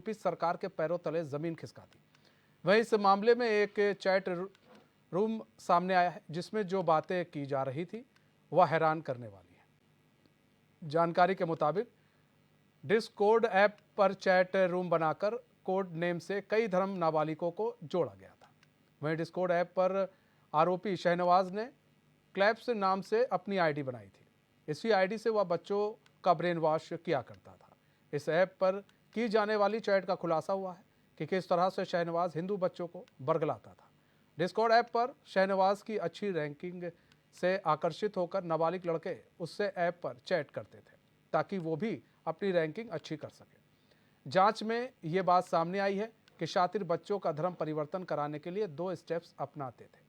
UP सरकार के पैरों तले जमीन खिसका दी। वहीं इस मामले में एक चैट रूम सामने आया है जिसमें जो बातें की जा रही थी वह हैरान करने वाली है। जानकारी के मुताबिक डिस्कॉर्ड ऐप पर चैट रूम बनाकर कोड नेम से कई धर्म नाबालिगों को जोड़ा गया था। वहीं डिस्कॉर्ड ऐप पर आरोपी शहनवाज ने क्लैप्स नाम से अपनी आईडी बनाई थी। इसी आईडी से वह बच्चों का ब्रेन वॉश किया करता था। इस ऐप पर की जाने वाली चैट का खुलासा हुआ है कि किस तरह से शहनवाज हिंदू बच्चों को बरगलाता था। डिस्कॉर्ड ऐप पर शहनवाज की अच्छी रैंकिंग से आकर्षित होकर नाबालिग लड़के उससे ऐप पर चैट करते थे ताकि वो भी अपनी रैंकिंग अच्छी कर सके। जांच में ये बात सामने आई है कि शातिर बच्चों का धर्म परिवर्तन कराने के लिए 2 स्टेप्स अपनाते थे।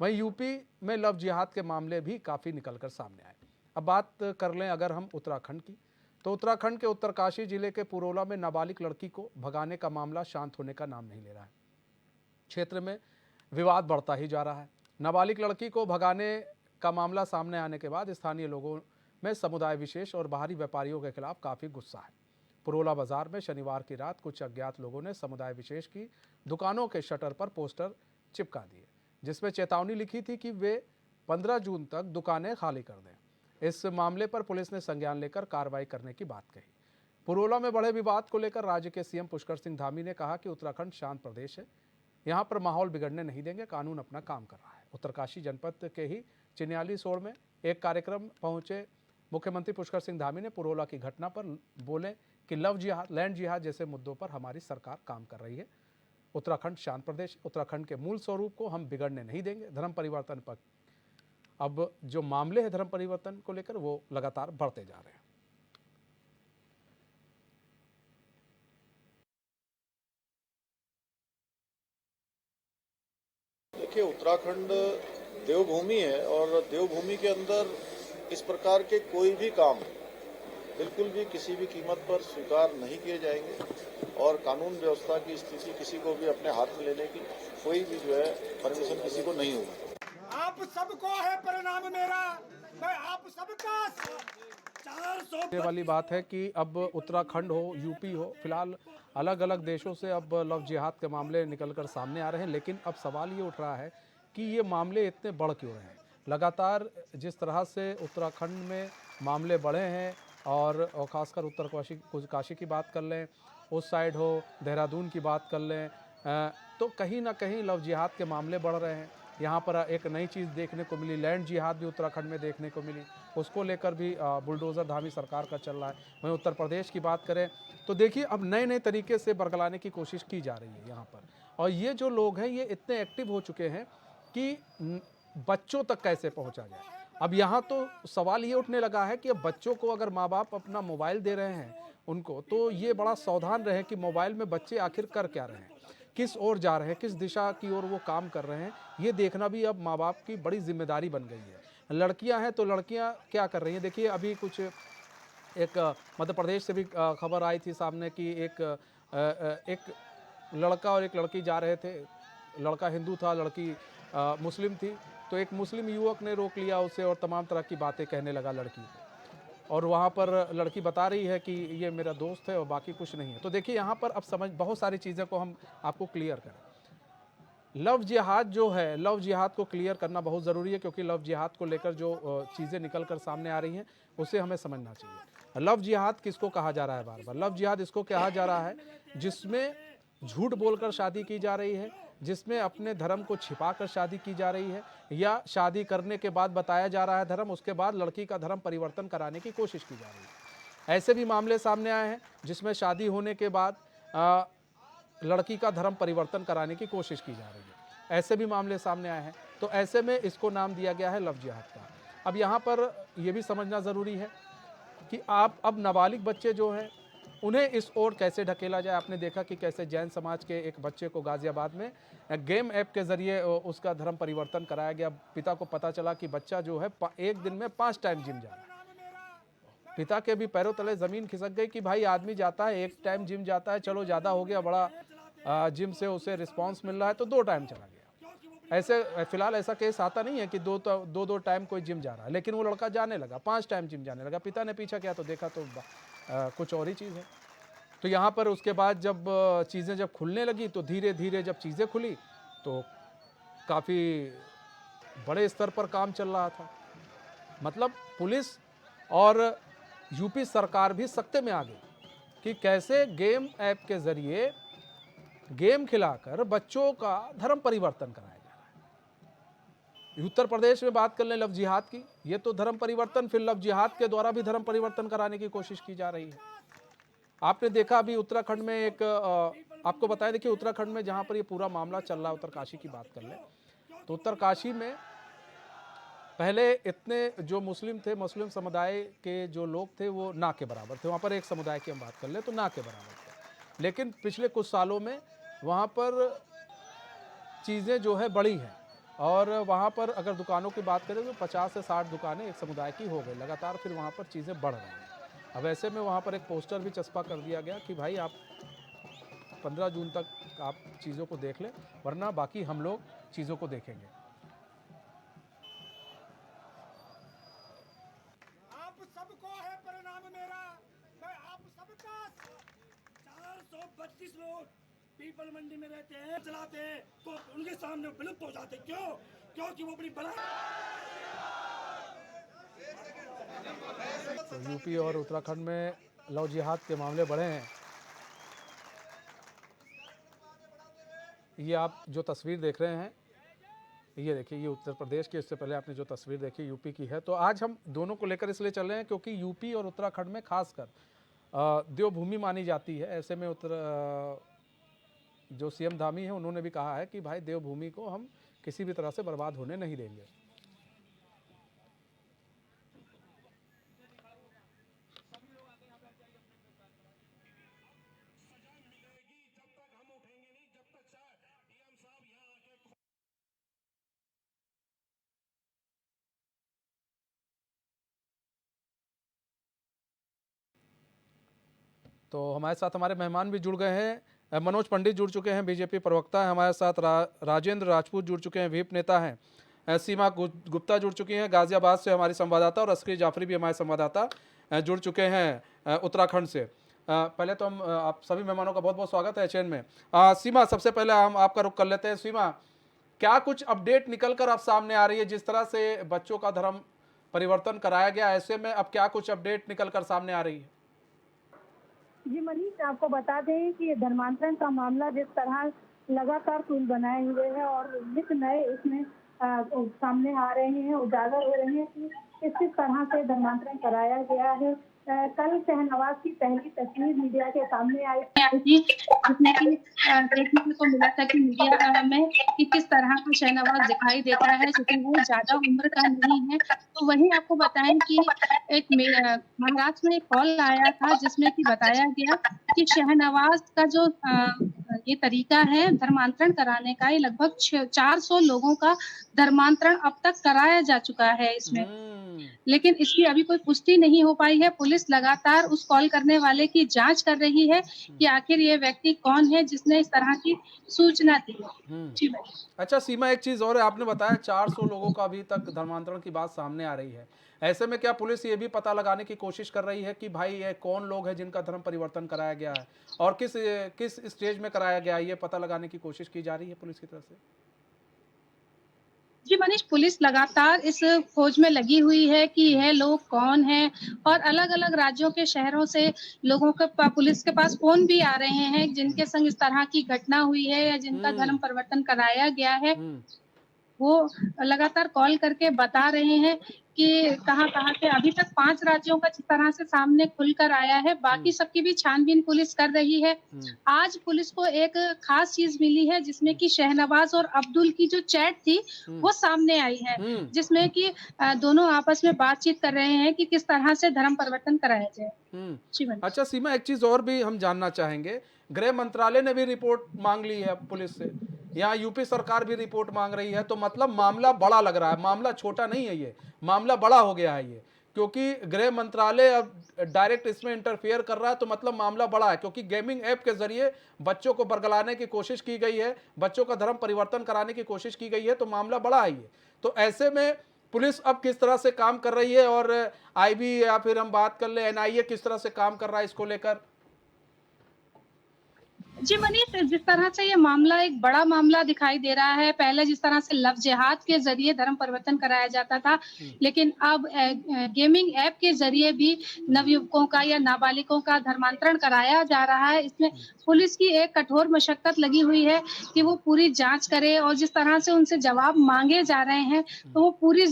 वहीं यूपी में लव जिहाद के मामले भी काफ़ी निकलकर सामने आए। अब बात कर लें अगर हम उत्तराखंड की, तो उत्तराखंड के उत्तरकाशी जिले के पुरोला में नाबालिग लड़की को भगाने का मामला शांत होने का नाम नहीं ले रहा है। क्षेत्र में विवाद बढ़ता ही जा रहा है। नाबालिग लड़की को भगाने का मामला सामने आने के बाद स्थानीय लोगों में समुदाय विशेष और बाहरी व्यापारियों के खिलाफ काफ़ी गुस्सा है। पुरोला बाजार में शनिवार की रात कुछ अज्ञात लोगों ने समुदाय विशेष की दुकानों के शटर पर पोस्टर चिपका दिए जिसमें चेतावनी लिखी थी कि वे 15 जून तक दुकानें खाली कर दें। इस मामले पर पुलिस ने संज्ञान लेकर कार्रवाई करने की बात कही। पुरोला में बढ़े विवाद को लेकर राज्य के सीएम पुष्कर सिंह धामी ने कहा कि उत्तराखंड शांत प्रदेश है, यहाँ पर माहौल बिगड़ने नहीं देंगे, कानून अपना काम कर रहा है। उत्तरकाशी जनपद के ही चिन्याली सोड़ में एक कार्यक्रम पहुंचे मुख्यमंत्री पुष्कर सिंह धामी ने पुरोला की घटना पर बोले कि लव जिहाद, लैंड जिहाद जैसे मुद्दों पर हमारी सरकार काम कर रही है। उत्तराखंड शांत प्रदेश, उत्तराखंड के मूल स्वरूप को हम बिगड़ने नहीं देंगे। धर्म परिवर्तन पर अब जो मामले हैं धर्म परिवर्तन को लेकर वो लगातार बढ़ते जा रहे हैं। देखिए, उत्तराखंड देवभूमि है और देवभूमि के अंदर इस प्रकार के कोई भी काम बिल्कुल भी किसी भी कीमत पर स्वीकार नहीं किए जाएंगे और कानून व्यवस्था की स्थिति किसी को भी अपने हाथ में लेने की कोई भी जो है परमिशन किसी को नहीं होगी। आप सबको है परिणाम मेरा, मैं आप सबका 400 वाली बात है कि अब उत्तराखंड हो, यूपी हो, फिलहाल अलग अलग देशों से अब लव जिहाद के मामले निकलकर सामने आ रहे हैं। लेकिन अब सवाल ये उठ रहा है कि ये मामले इतने बढ़ क्यों रहे हैं। लगातार जिस तरह से उत्तराखंड में मामले बढ़े हैं और खासकर उत्तरकाशी की बात कर लें, उस साइड हो, देहरादून की बात कर लें, तो कहीं ना कहीं लव जिहाद के मामले बढ़ रहे हैं। यहाँ पर एक नई चीज़ देखने को मिली, लैंड जिहाद भी उत्तराखंड में देखने को मिली, उसको लेकर भी बुलडोज़र धामी सरकार का चल रहा है। वहीं उत्तर प्रदेश की बात करें तो देखिए अब नए नए तरीके से बरगलाने की कोशिश की जा रही है यहाँ पर। और ये जो लोग हैं ये इतने एक्टिव हो चुके हैं कि बच्चों तक कैसे पहुँचा जाए। अब यहाँ तो सवाल ये उठने लगा है कि अब बच्चों को अगर माँ बाप अपना मोबाइल दे रहे हैं उनको, तो ये बड़ा सावधान रहें कि मोबाइल में बच्चे आखिर कर क्या रहे हैं, किस ओर जा रहे हैं, किस दिशा की ओर वो काम कर रहे हैं। ये देखना भी अब माँ बाप की बड़ी जिम्मेदारी बन गई है। लड़कियां हैं तो लड़कियां क्या कर रही हैं। देखिए अभी कुछ एक मध्य प्रदेश से भी खबर आई थी सामने कि एक लड़का और एक लड़की जा रहे थे। लड़का हिंदू था, लड़की मुस्लिम थी। तो एक मुस्लिम युवक ने रोक लिया उसे और तमाम तरह की बातें कहने लगा लड़की को, और वहाँ पर लड़की बता रही है कि ये मेरा दोस्त है और बाकी कुछ नहीं है। तो देखिए यहाँ पर अब समझ बहुत सारी चीज़ें को हम आपको क्लियर करें। लव जिहाद जो है, लव जिहाद को क्लियर करना बहुत ज़रूरी है क्योंकि लव जिहाद को लेकर जो चीज़ें निकल कर सामने आ रही हैं उसे हमें समझना चाहिए। लव जिहाद किसको कहा जा रहा है? बार बार लव जिहाद इसको कहा जा रहा है जिसमें झूठ बोलकर शादी की जा रही है, जिसमें अपने धर्म को छिपाकर शादी की जा रही है, या शादी करने के बाद बताया जा रहा है धर्म, उसके बाद लड़की का धर्म परिवर्तन कराने की कोशिश की जा रही है। ऐसे भी मामले सामने आए हैं जिसमें शादी होने के बाद लड़की का धर्म परिवर्तन कराने की कोशिश की जा रही है। ऐसे भी मामले सामने आए हैं। तो ऐसे में इसको नाम दिया गया है लव जिहाद का। अब यहाँ पर यह भी समझना ज़रूरी है कि आप अब नाबालिग बच्चे जो हैं उन्हें इस ओर कैसे ढकेला जाए। आपने देखा कि कैसे जैन समाज के एक बच्चे को गाजियाबाद में गेम ऐप के ज़रिए उसका धर्म परिवर्तन कराया गया। पिता को पता चला कि बच्चा जो है एक दिन में 5 टाइम जिम जा रहा है। पिता के भी पैरों तले ज़मीन खिसक गई कि भाई आदमी जाता है, एक टाइम जिम जाता है, चलो ज़्यादा हो गया, बड़ा जिम से उसे रिस्पांस मिल रहा है तो 2 टाइम चला गया। ऐसे फिलहाल ऐसा केस आता नहीं है कि दो टाइम कोई जिम जा रहा है, लेकिन वो लड़का जाने लगा, 5 टाइम जिम जाने लगा। पिता ने पीछा किया तो देखा तो कुछ और ही चीज़ है। तो यहाँ पर उसके बाद जब चीज़ें जब खुलने लगी तो धीरे धीरे जब चीज़ें खुली तो काफ़ी बड़े स्तर पर काम चल रहा था। मतलब पुलिस और यूपी सरकार भी सख्ते में आ गई कि कैसे गेम ऐप के जरिए गेम खिलाकर बच्चों का धर्म परिवर्तन कराया जा रहा है। उत्तर प्रदेश में बात कर लें लव जिहाद की, ये तो धर्म परिवर्तन, फिर लव जिहाद के द्वारा भी धर्म परिवर्तन कराने की कोशिश की जा रही है। आपने देखा अभी उत्तराखंड में एक आपको बताया, देखिए उत्तराखंड में जहां पर ये पूरा मामला चल रहा है, उत्तरकाशी की बात कर लें तो उत्तरकाशी में पहले इतने जो मुस्लिम थे, मुस्लिम समुदाय के जो लोग थे वो ना के बराबर थे। वहाँ पर एक समुदाय की हम बात कर लें तो ना के बराबर थे, लेकिन पिछले कुछ सालों में वहाँ पर चीज़ें जो है बड़ी हैं और वहाँ पर अगर दुकानों की बात करें तो 50 से 60 दुकानें एक समुदाय की हो गई लगातार, फिर वहाँ पर चीज़ें बढ़ रही हैं। अब ऐसे में वहाँ पर एक पोस्टर भी चस्पा कर दिया गया कि भाई आप 15 जून तक आप चीज़ों को देख लें, वरना बाकी हम लोग चीज़ों को देखेंगे। आप सबको है परिणाम मेरा, मैं आप सबका 432 लोग पीपल मंडी में रहते हैं, चलाते हैं, तो उनके सामने विलुप्त हो जाते। क्यों? क्योंकि वो अपनी बड़ा तो यूपी और उत्तराखंड में लव जिहाद के मामले बढ़े हैं। ये आप जो तस्वीर देख रहे हैं, ये देखिए, ये उत्तर प्रदेश की, इससे पहले आपने जो तस्वीर देखी यूपी की है। तो आज हम दोनों को लेकर इसलिए चल रहे हैं क्योंकि यूपी और उत्तराखंड में खासकर देवभूमि मानी जाती है। ऐसे में जो सीएम धामी है उन्होंने भी कहा है कि भाई देवभूमि को हम किसी भी तरह से बर्बाद होने नहीं देंगे। तो हमारे साथ हमारे मेहमान भी जुड़ गए हैं। मनोज पंडित जुड़ चुके हैं, बीजेपी प्रवक्ता है। हमारे साथ राजेंद्र राजपूत जुड़ चुके हैं, व्हीप नेता हैं। सीमा गुप्ता जुड़ चुकी हैं गाजियाबाद से हमारी संवाददाता, और अस्करी जाफरी भी हमारे संवाददाता जुड़ चुके हैं उत्तराखंड से। पहले तो हम आप सभी मेहमानों का बहुत बहुत स्वागत है एचएन में। सीमा, सबसे पहले हम आपका रुख कर लेते हैं। सीमा, क्या कुछ अपडेट निकल कर अब सामने आ रही है? जिस तरह से बच्चों का धर्म परिवर्तन कराया गया, ऐसे में अब क्या कुछ अपडेट निकल कर सामने आ रही है? जी मनीष, आपको बता दें कि धर्मांतरण का मामला जिस तरह लगातार पुल बनाए हुए है और नित नए इसमें सामने आ रहे हैं, उजागर हो रहे हैं कि किस तरह से धर्मांतरण कराया गया है। कल शहनवाज की पहली तस्वीर मीडिया के सामने आई थी, जिसमें कि देखने को मिला था कि मीडिया में कि किस तरह का शहनवाज दिखाई देता है, क्योंकि वो ज्यादा उम्र का नहीं है। तो वहीं आपको बताएं कि एक महाराष्ट्र में एक कॉल आया था जिसमें कि बताया गया कि शहनवाज का जो ये तरीका है धर्मांतरण कराने का, ये लगभग 400 लोगों का धर्मांतरण अब तक कराया जा चुका है इसमें, लेकिन इसकी अभी कोई पुष्टि नहीं हो पाई है। पुलिस लगातार उस कॉल करने वाले की जांच कर रही है कि आखिर ये व्यक्ति कौन है जिसने इस तरह की सूचना दी है। जी भाई। अच्छा सीमा, एक चीज और है, आपने बताया 400 लोगों का अभी तक धर्मांतरण की बात सामने आ रही है। ऐसे में क्या पुलिस ये भी पता लगाने की कोशिश कर रही है कि भाई ये कौन लोग हैं जिनका धर्म परिवर्तन कराया गया है और किस किस स्टेज में कराया गया है, ये पता लगाने की कोशिश की जा रही है पुलिस की तरफ से? जी मनीष, पुलिस लगातार इस खोज में लगी हुई है कि यह लोग कौन हैं, और अलग-अलग राज्यों के शहरों से लोगों के पुलिस के पास फोन भी आ रहे हैं जिनके संग इस तरह की घटना हुई है या जिनका धर्म परिवर्तन कराया गया है। वो लगातार कॉल करके बता रहे हैं कि कहाँ-कहाँ से। अभी तक 5 राज्यों का जिस तरह से सामने खुलकर आया है, बाकी सबकी भी छानबीन पुलिस कर रही है। आज पुलिस को एक खास चीज मिली है जिसमें कि शहनवाज और अब्दुल की जो चैट थी वो सामने आई है, जिसमें कि दोनों आपस में बातचीत कर रहे हैं कि किस तरह से धर्म परिवर्तन कराया जाए। अच्छा सीमा, एक चीज और भी हम जानना चाहेंगे। गृह मंत्रालय ने भी रिपोर्ट मांग ली है पुलिस से, यहाँ यूपी सरकार भी रिपोर्ट मांग रही है, तो मतलब मामला बड़ा लग रहा है, मामला छोटा नहीं है, ये मामला बड़ा हो गया है ये, क्योंकि गृह मंत्रालय अब डायरेक्ट इसमें इंटरफेयर कर रहा है, तो मतलब मामला बड़ा है, क्योंकि गेमिंग ऐप के जरिए बच्चों को बरगलाने की कोशिश की गई है, बच्चों का धर्म परिवर्तन कराने की कोशिश की गई है, तो मामला बड़ा है ये। तो ऐसे में पुलिस अब किस तरह से काम कर रही है, और आईबी या फिर हम बात कर ले एनआईए किस तरह से काम कर रहा है इसको लेकर? जी मनीष, जिस तरह से ये मामला एक बड़ा मामला दिखाई दे रहा है, पहले जिस तरह से लव जिहाद के ज़रिए धर्म परिवर्तन कराया जाता था, लेकिन अब गेमिंग ऐप के ज़रिए भी नवयुवकों का या नाबालिगों का धर्मांतरण कराया जा रहा है। इसमें पुलिस की एक कठोर मशक्कत लगी हुई है कि वो पूरी जाँच करे और जिस तरह से उनसे जवाब माँगे जा रहे हैं, तो वो पूरी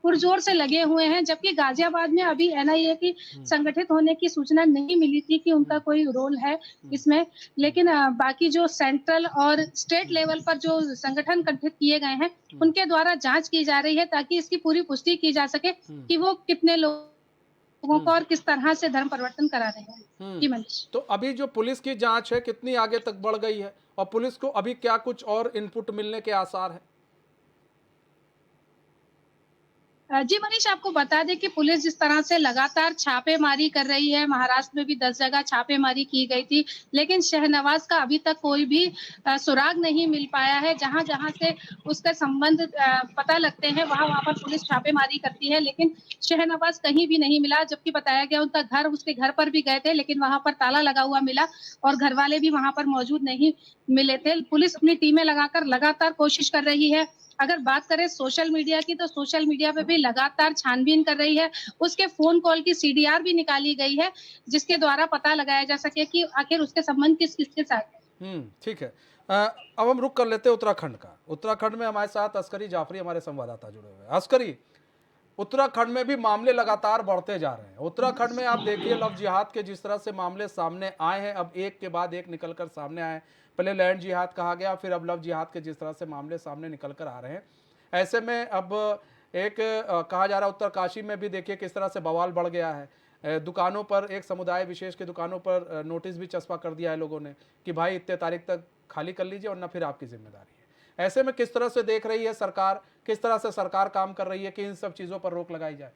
पुरज़ोर से लगे हुए हैं। जबकि गाज़ियाबाद में अभी एनआईए की संगठित होने की सूचना नहीं मिली थी कि उनका कोई रोल है इसमें। लेकिन बाकी जो सेंट्रल और स्टेट लेवल पर जो संगठन गठित किए गए हैं, उनके द्वारा जाँच की जा रही है ताकि इसकी पूरी पुष्टि की जा सके कि वो कितने लोगों को और किस तरह से धर्म परिवर्तन करा रहे हैं। जी मनीष। तो अभी जो पुलिस की जांच है कितनी आगे तक बढ़ गई है और पुलिस को अभी क्या कुछ और इनपुट मिलने के आसार है? जी मनीष, आपको बता दें कि पुलिस जिस तरह से लगातार छापेमारी कर रही है, महाराष्ट्र में भी 10 जगह छापेमारी की गई थी, लेकिन शहनवाज का अभी तक कोई भी सुराग नहीं मिल पाया है। जहाँ-जहाँ से उसका संबंध पता लगते हैं, वहाँ-वहाँ पर पुलिस छापेमारी करती है, लेकिन शहनवाज कहीं भी नहीं मिला। जबकि बताया गया उसके घर पर भी गए थे, लेकिन वहाँ पर ताला लगा हुआ मिला और घरवाले भी वहाँ पर मौजूद नहीं मिले थे। पुलिस अपनी टीमें लगाकर लगातार कोशिश कर रही है। अगर बात करें सोशल मीडिया की, तो सोशल मीडिया पे भी लगातार छानबीन कर रही है। उसके फ़ोन कॉल की सीडीआर भी निकाली गई है, जिसके द्वारा पता लगाया जा सके कि आखिर उसके संबंध किस-किसके साथ है। ठीक है। अब हम रुक कर लेते हैं उत्तराखंड का। उत्तराखंड में हमारे साथ अस्करी जाफरी हमारे संवाददाता जुड़े हुए हैं। अस्करी, उत्तराखंड में भी मामले लगातार बढ़ते जा रहे हैं। उत्तराखंड में आप देखिए लव जिहाद के जिस तरह से मामले सामने आए हैं, अब एक के बाद एक निकलकर सामने आए। पहले लैंड जिहाद कहा गया, फिर अब लव जिहाद के जिस तरह से मामले सामने निकल कर आ रहे हैं, ऐसे में अब एक कहा जा रहा है उत्तरकाशी में भी देखिए किस तरह से बवाल बढ़ गया है। दुकानों पर, एक समुदाय विशेष के दुकानों पर नोटिस भी चस्पा कर दिया है लोगों ने कि भाई इतने तारीख तक खाली कर लीजिए वरना फिर आपकी जिम्मेदारी है। ऐसे में किस तरह से देख रही है सरकार, किस तरह से सरकार काम कर रही है कि इन सब चीज़ों पर रोक लगाई जाए?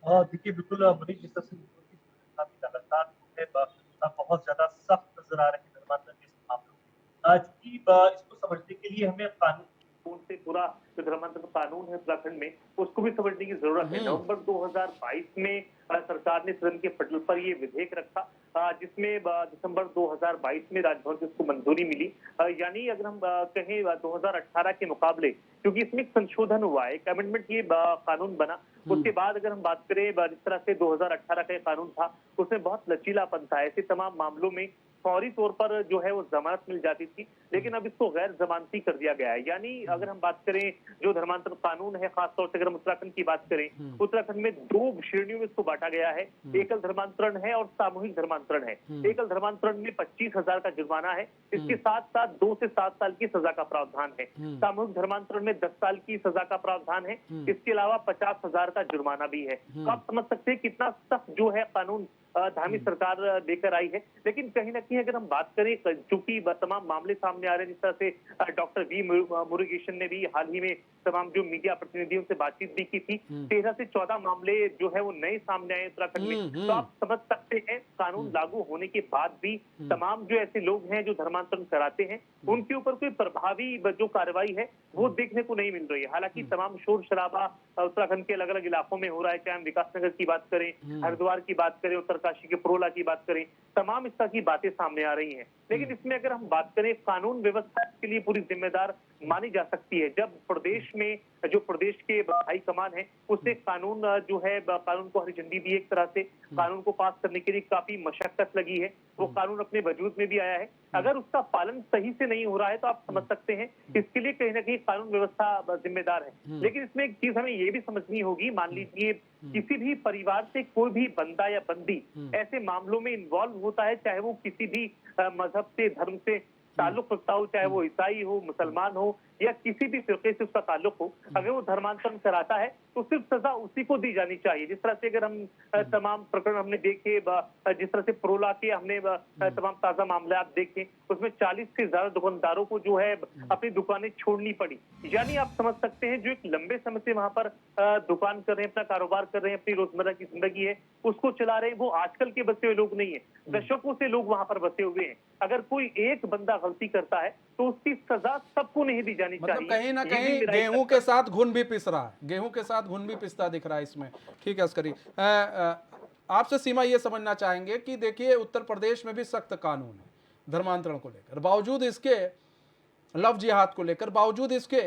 देखिए बिल्कुल मनीष, जिस तरह से लगातार जो है बहुत ज्यादा सख्त नजर आ रहे हैं धर्मांतरण के मामलों में। चूंकि इसको समझने के लिए हमें कानून से पूरा जो धर्मांतरण कानून है उत्तराखंड में, उसको भी समझने की जरूरत है। नवंबर 2022 में सरकार ने सदन के पटल पर ये विधेयक रखा, जिसमें दिसंबर 2022 में राजभवन से उसको मंजूरी मिली। यानी अगर हम कहें 2018 के मुकाबले, क्योंकि इसमें एक संशोधन हुआ है, एक अमेंडमेंट ये कानून बना। उसके बाद अगर हम बात करें जिस तरह से 2018 का कानून था, उसमें बहुत लचीलापन था। ऐसे तमाम मामलों में फौरी तौर पर जो है वो जमानत मिल जाती थी, लेकिन अब इसको गैर जमानती कर दिया गया है। यानी अगर हम बात करें जो धर्मांतरण कानून है, खासतौर से अगर हम उत्तराखंड की बात करें, उत्तराखंड में 2 श्रेणियों में इसको बांटा गया है। एकल धर्मांतरण है और सामूहिक धर्मांतरण है। एकल धर्मांतरण में 25,000 का जुर्माना है, इसके साथ साथ 2 से 7 साल की सजा का प्रावधान है। सामूहिक धर्मांतरण में 10 साल की सजा का प्रावधान है, इसके अलावा 50,000 का जुर्माना भी है। तो आप समझ सकते हैं कितना सख्त जो है कानून धामी सरकार लेकर आई है। लेकिन कहीं ना कहीं अगर हम बात करें, चूंकि तमाम मामले सामने आ रहे हैं, जिस तरह से डॉक्टर वी मुरुगेशन ने भी हाल ही में तमाम जो मीडिया प्रतिनिधियों से बातचीत भी की थी, 13 से 14 मामले जो है वो नए सामने आए उत्तराखंड में। तो आप समझ सकते हैं कानून लागू होने के बाद भी तमाम जो ऐसे लोग हैं जो धर्मांतरण कराते हैं, उनके ऊपर कोई प्रभावी जो कार्रवाई है वो देखने को नहीं मिल रही है। हालांकि तमाम शोर शराबा उत्तराखंड के अलग अलग इलाकों में हो रहा है, चाहे हम विकासनगर की बात करें, हरिद्वार की बात करें, उत्तरकाशी के प्रोला की बात करें, तमाम इस तरह की बातें सामने आ रही हैं। लेकिन इसमें अगर हम बात करें, कानून व्यवस्था के लिए पूरी जिम्मेदार मानी जा सकती है। जब प्रदेश में जो प्रदेश के हाई कमान है, उसने कानून जो है कानून को हरी झंडी दी, एक तरह से कानून को पास करने के लिए काफी मशक्कत लगी है, वो कानून अपने वजूद में भी आया है। अगर उसका पालन सही से नहीं हो रहा है तो आप समझ सकते हैं इसके लिए कहीं ना कहीं कानून व्यवस्था जिम्मेदार है। लेकिन इसमें एक चीज हमें ये भी समझनी होगी, मान लीजिए किसी भी परिवार से कोई भी बंदा या बंदी ऐसे मामलों में इन्वॉल्व होता है, चाहे वो किसी भी मजहब से, धर्म से ताल्लुक रखता हो, चाहे वो ईसाई हो, मुसलमान हो या किसी भी फिरके से उसका ताल्लुक हो, अगर वो धर्मांतरण कराता है तो सिर्फ सजा उसी को दी जानी चाहिए। जिस तरह से अगर हम तमाम प्रकरण हमने देखे, जिस तरह से प्रोला के हमने तमाम ताजा मामले आप देखें, उसमें 40 से ज्यादा दुकानदारों को जो है अपनी दुकानें छोड़नी पड़ी। यानी आप समझ सकते हैं जो एक लंबे समय से वहां पर दुकान कर रहे हैं, अपना कारोबार कर रहे हैं, अपनी रोजमर्रा की जिंदगी है उसको चला रहे हैं, वो आजकल के बसे हुए लोग नहीं है, दशकों से लोग वहां पर बसे हुए हैं। अगर कोई एक बंदा गलती करता है तो उसकी सजा सबको नहीं दी जानी चाहिए। मतलब कहीं ना कहीं गेहूं के साथ घुन भी पिस रहा है, गेहूं के साथ घुन भी पिसता दिख रहा है इसमें। ठीक है अस्करी, आपसे सीमा ये समझना चाहेंगे कि देखिए उत्तर प्रदेश में भी सख्त कानून है धर्मांतरण को लेकर, बावजूद इसके लव जिहाद को लेकर, बावजूद इसके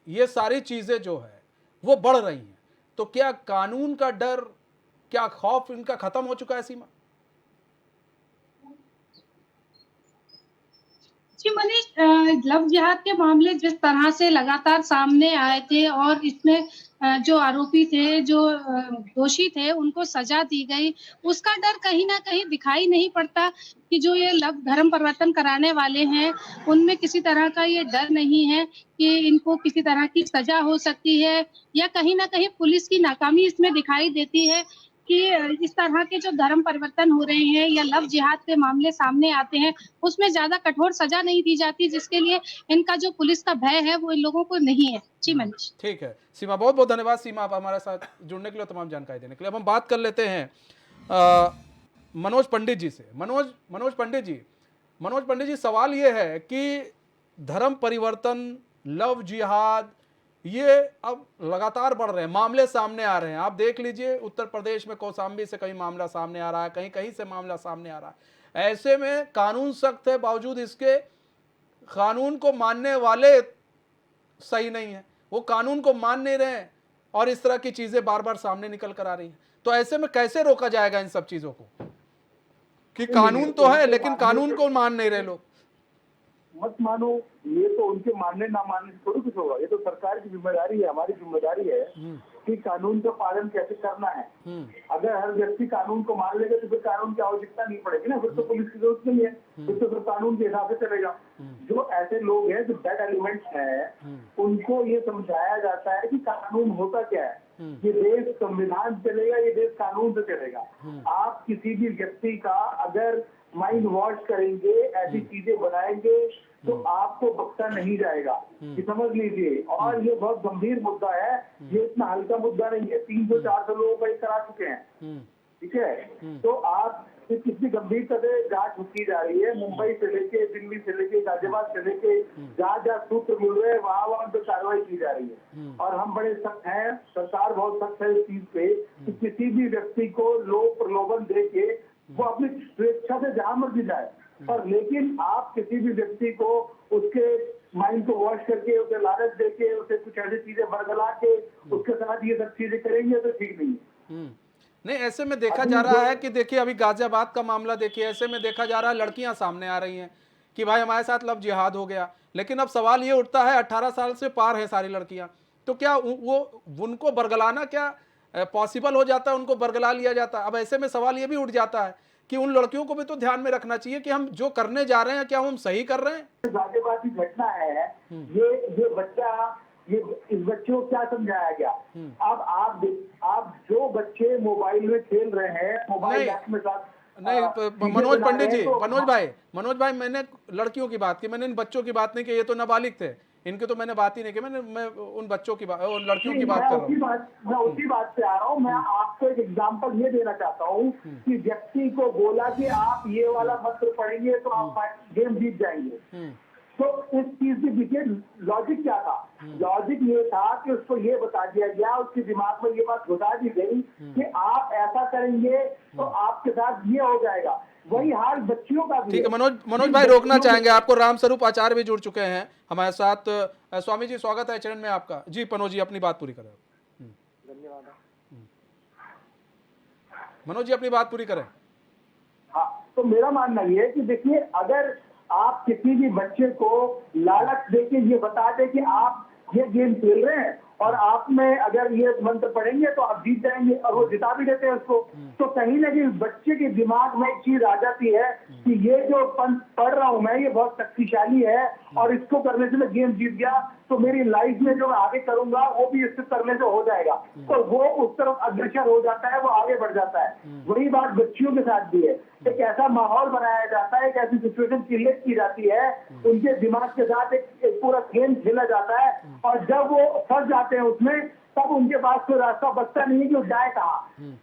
ये सारी चीजें जो है वो बढ़ रही हैं। तो क्या कानून का डर, क्या खौफ इनका खत्म हो चुका है सीमा? जी मनीष, लव जिहाद के मामले जिस तरह से लगातार सामने आए थे और इसमें जो आरोपी थे, जो दोषी थे, उनको सजा दी गई, उसका डर कहीं ना कहीं दिखाई नहीं पड़ता कि जो ये लव धर्म परिवर्तन कराने वाले हैं उनमें किसी तरह का ये डर नहीं है कि इनको किसी तरह की सजा हो सकती है, या कहीं ना कहीं पुलिस की नाकामी इसमें दिखाई देती है कि इस तरह के जो धर्म परिवर्तन हो रहे हैं या लव जिहाद के मामले सामने आते हैं उसमें ज्यादा कठोर सजा नहीं दी जाती, जिसके लिए इनका जो पुलिस का भय है वो इन लोगों को नहीं है। जी मनीष। ठीक है सीमा, बहुत बहुत धन्यवाद सीमा, आप हमारे साथ जुड़ने के लिए, तमाम जानकारी देने के लिए। अब हम बात कर लेते हैं मनोज पंडित जी से। मनोज पंडित जी, सवाल ये है कि धर्म परिवर्तन, लव जिहाद, ये अब लगातार बढ़ रहे हैं, मामले सामने आ रहे हैं। आप देख लीजिए उत्तर प्रदेश में कौशाम्बी से कहीं मामला सामने आ रहा है, कहीं कहीं से मामला सामने आ रहा है। ऐसे में कानून सख्त है, बावजूद इसके कानून को मानने वाले सही नहीं है, वो कानून को मान नहीं रहे हैं और इस तरह की चीजें बार बार सामने निकल कर आ रही हैं। तो ऐसे में कैसे रोका जाएगा इन सब चीजों को कि कानून तो है लेकिन कानून को मान नहीं रहे लोग? मत मानो, ये तो उनके मानने ना मानने से थोड़ी कुछ होगा। ये तो सरकार की जिम्मेदारी है, हमारी जिम्मेदारी है कि कानून का पालन कैसे करना है। अगर हर व्यक्ति कानून को मान लेगा तो फिर कानून की आवश्यकता नहीं पड़ेगी ना, फिर तो पुलिस की जरूरत नहीं है, फिर तो कानून के हिसाब से चलेगा। जो ऐसे लोग हैं, जो बैड एलिमेंट्स हैं, उनको ये समझाया जाता है कि कानून होता क्या है, ये देश संविधान चलेगा, ये देश कानून से चलेगा। आप किसी भी व्यक्ति का अगर माइंड वॉश करेंगे, ऐसी चीजें बनाएंगे तो आपको बख्शा नहीं जाएगा, ये समझ लीजिए। और ये बहुत गंभीर मुद्दा है, ये इतना हल्का मुद्दा नहीं है। 300-400 लोगों का करा चुके हैं, ठीक है। तो आप कितनी गंभीरता से जांच की जा रही है, मुंबई से लेके, दिल्ली से लेके, गाजियाबाद से लेके, जहाँ जहाँ सूत्र मिल रहे हैं वहाँ पे कार्रवाई की जा रही है। और हम बड़े सख्त हैं, सरकार बहुत सख्त है इस चीज पे कि किसी भी व्यक्ति को लोग प्रलोभन दे के वो अपनी स्वेच्छा से जहाँ मर्जी जाए, और लेकिन आप किसी भी व्यक्ति को उसके माइंड को वॉश करके, उसे लालच देके, उसे कुछ ऐसी चीजें बरगला के उसके साथ ये सब चीजें करेंगे तो ठीक नहीं है। नहीं, ऐसे में देखा जा रहा है कि देखिए अभी गाजियाबाद का मामला देखिए, ऐसे में देखा जा रहा है लड़कियां सामने आ रही हैं कि भाई हमारे साथ लव जिहाद हो गया। लेकिन अब सवाल ये उठता है 18 साल से पार है सारी लड़कियां, तो क्या वो उनको बरगलाना क्या पॉसिबल हो जाता है, उनको बरगला लिया जाता है? अब ऐसे में सवाल ये भी उठ जाता है कि उन लड़कियों को भी तो ध्यान में रखना चाहिए कि हम जो करने जा रहे हैं क्या हम सही कर रहे हैं। गाजियाबाद की घटना है, ये बच्चा, ये इस बच्चे को क्या समझाया गया? अब आप जो बच्चे मोबाइल में खेल रहे हैं, मोबाइल ऐप में साथ नहीं, मनोज पंडित जी, मनोज भाई, मैंने लड़कियों की बात की, मैंने इन बच्चों की बात नहीं की, ये तो नाबालिग थे, इनके तो मैंने बात ही नहीं की। मैं उन बच्चों की बात, उन लड़कियों की बात कर रहा हूँ। मैं उसी बात से आ रहा हूँ। मैं आपको एक एग्जांपल ये देना चाहता हूँ कि व्यक्ति को बोला कि आप ये वाला मंत्र पढ़ेंगे तो आप गेम जीत जाएंगे। तो इस चीज के पीछे लॉजिक क्या था? लॉजिक ये था कि उसको ये बता दिया गया, उसके दिमाग में ये बात घुसा दी गई कि आप ऐसा करेंगे तो आपके साथ ये हो जाएगा। वही हाल बच्चियों का भी। ठीक है मनोज भाई, रोकना चाहेंगे आपको। राम स्वरूप आचार्य भी जुड़ चुके हैं हमारे साथ। स्वामी जी, स्वागत है चरण में आपका। जी मनोज जी, अपनी बात पूरी करें। धन्यवाद। मनोज जी, अपनी बात पूरी करें। हाँ, तो मेरा मानना ये है कि देखिए, अगर आप किसी भी बच्चे को लालच देके ये बता दे कि आप ये गेम खेल रहे हैं और आप में अगर ये मंत्र पढ़ेंगे तो आप जीत जाएंगे, और वो जिता भी देते हैं उसको, तो कहीं ना कहीं बच्चे के दिमाग में एक चीज आ जाती है कि ये जो पढ़ रहा हूं मैं, ये बहुत शक्तिशाली है और इसको करने से मैं गेम जीत गया, तो मेरी लाइफ में जो मैं आगे करूंगा वो भी इससे करने से हो जाएगा। तो वो उस तरफ अग्रसर हो जाता है, वो आगे बढ़ जाता है। वही बात बच्चियों के साथ भी है। एक ऐसा माहौल बनाया जाता है, एक ऐसी सिचुएशन क्रिएट की जाती है, उनके दिमाग के साथ एक पूरा गेम खेला जाता है, और जब वो फंस जाते हैं उसमें, तब उनके पास कोई रास्ता बचता नहीं है कि वो जाए कहाँ।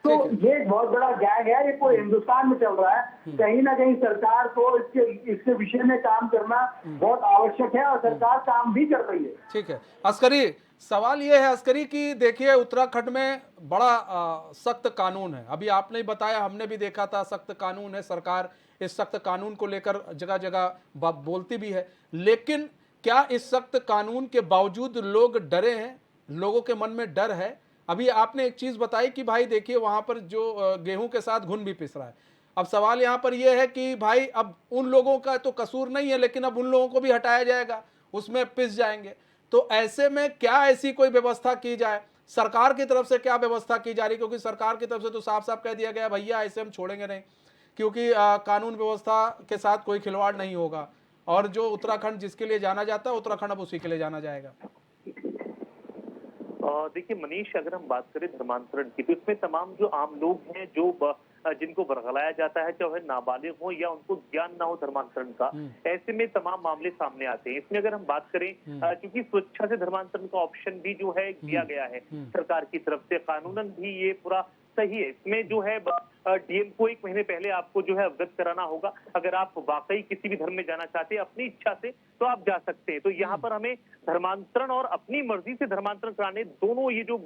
तो ये एक बहुत बड़ा गैग है, ये पूरे हिंदुस्तान में चल रहा है। कहीं ना कहीं सरकार को इसके विषय में काम करना बहुत आवश्यक है और सरकार काम भी कर रही है। ठीक है अस्करी, सवाल ये है अस्करी कि देखिए उत्तराखंड में बड़ा सख्त कानून है, अभी आपने बताया, हमने भी देखा था सख्त कानून है, सरकार इस सख्त कानून को लेकर जगह जगह बोलती भी है, लेकिन क्या इस सख्त कानून के बावजूद लोग डरे हैं, लोगों के मन में डर है? अभी आपने एक चीज बताई कि भाई देखिए वहां पर जो गेहूं के साथ घुन भी पिस रहा है। अब सवाल यहां पर यह है कि भाई अब उन लोगों का तो कसूर नहीं है, लेकिन अब उन लोगों को भी हटाया जाएगा, उसमें पिस जाएंगे। तो ऐसे में क्या ऐसी कोई व्यवस्था की जाए, सरकार की तरफ से क्या व्यवस्था की जा रही? क्योंकि सरकार की तरफ से तो साफ साफ कह दिया गया भैया ऐसे हम छोड़ेंगे नहीं, क्योंकि कानून व्यवस्था के साथ कोई खिलवाड़ नहीं होगा, और जो उत्तराखंड जिसके लिए जाना जाता है उत्तराखंड अब उसी के लिए जाना जाएगा। देखिए मनीष, अगर हम बात करें धर्मांतरण की, तो इसमें तमाम जो आम लोग हैं जो जिनको बरगलाया जाता है, चाहे नाबालिग हो या उनको ज्ञान ना हो धर्मांतरण का, ऐसे में तमाम मामले सामने आते हैं। इसमें अगर हम बात करें, क्योंकि स्वेच्छा से धर्मांतरण का ऑप्शन भी जो है दिया गया है सरकार की तरफ से, कानूनन भी ये पूरा सही है। इसमें जो है डीएम को 1 महीने पहले आपको जो है अवगत कराना होगा। अगर आप वाकई किसी भी धर्म में जाना चाहते हैं अपनी इच्छा से, तो आप जा सकते हैं। तो यहाँ पर हमें धर्मांतरण और अपनी मर्जी से धर्मांतरण कराने, दोनों ये जो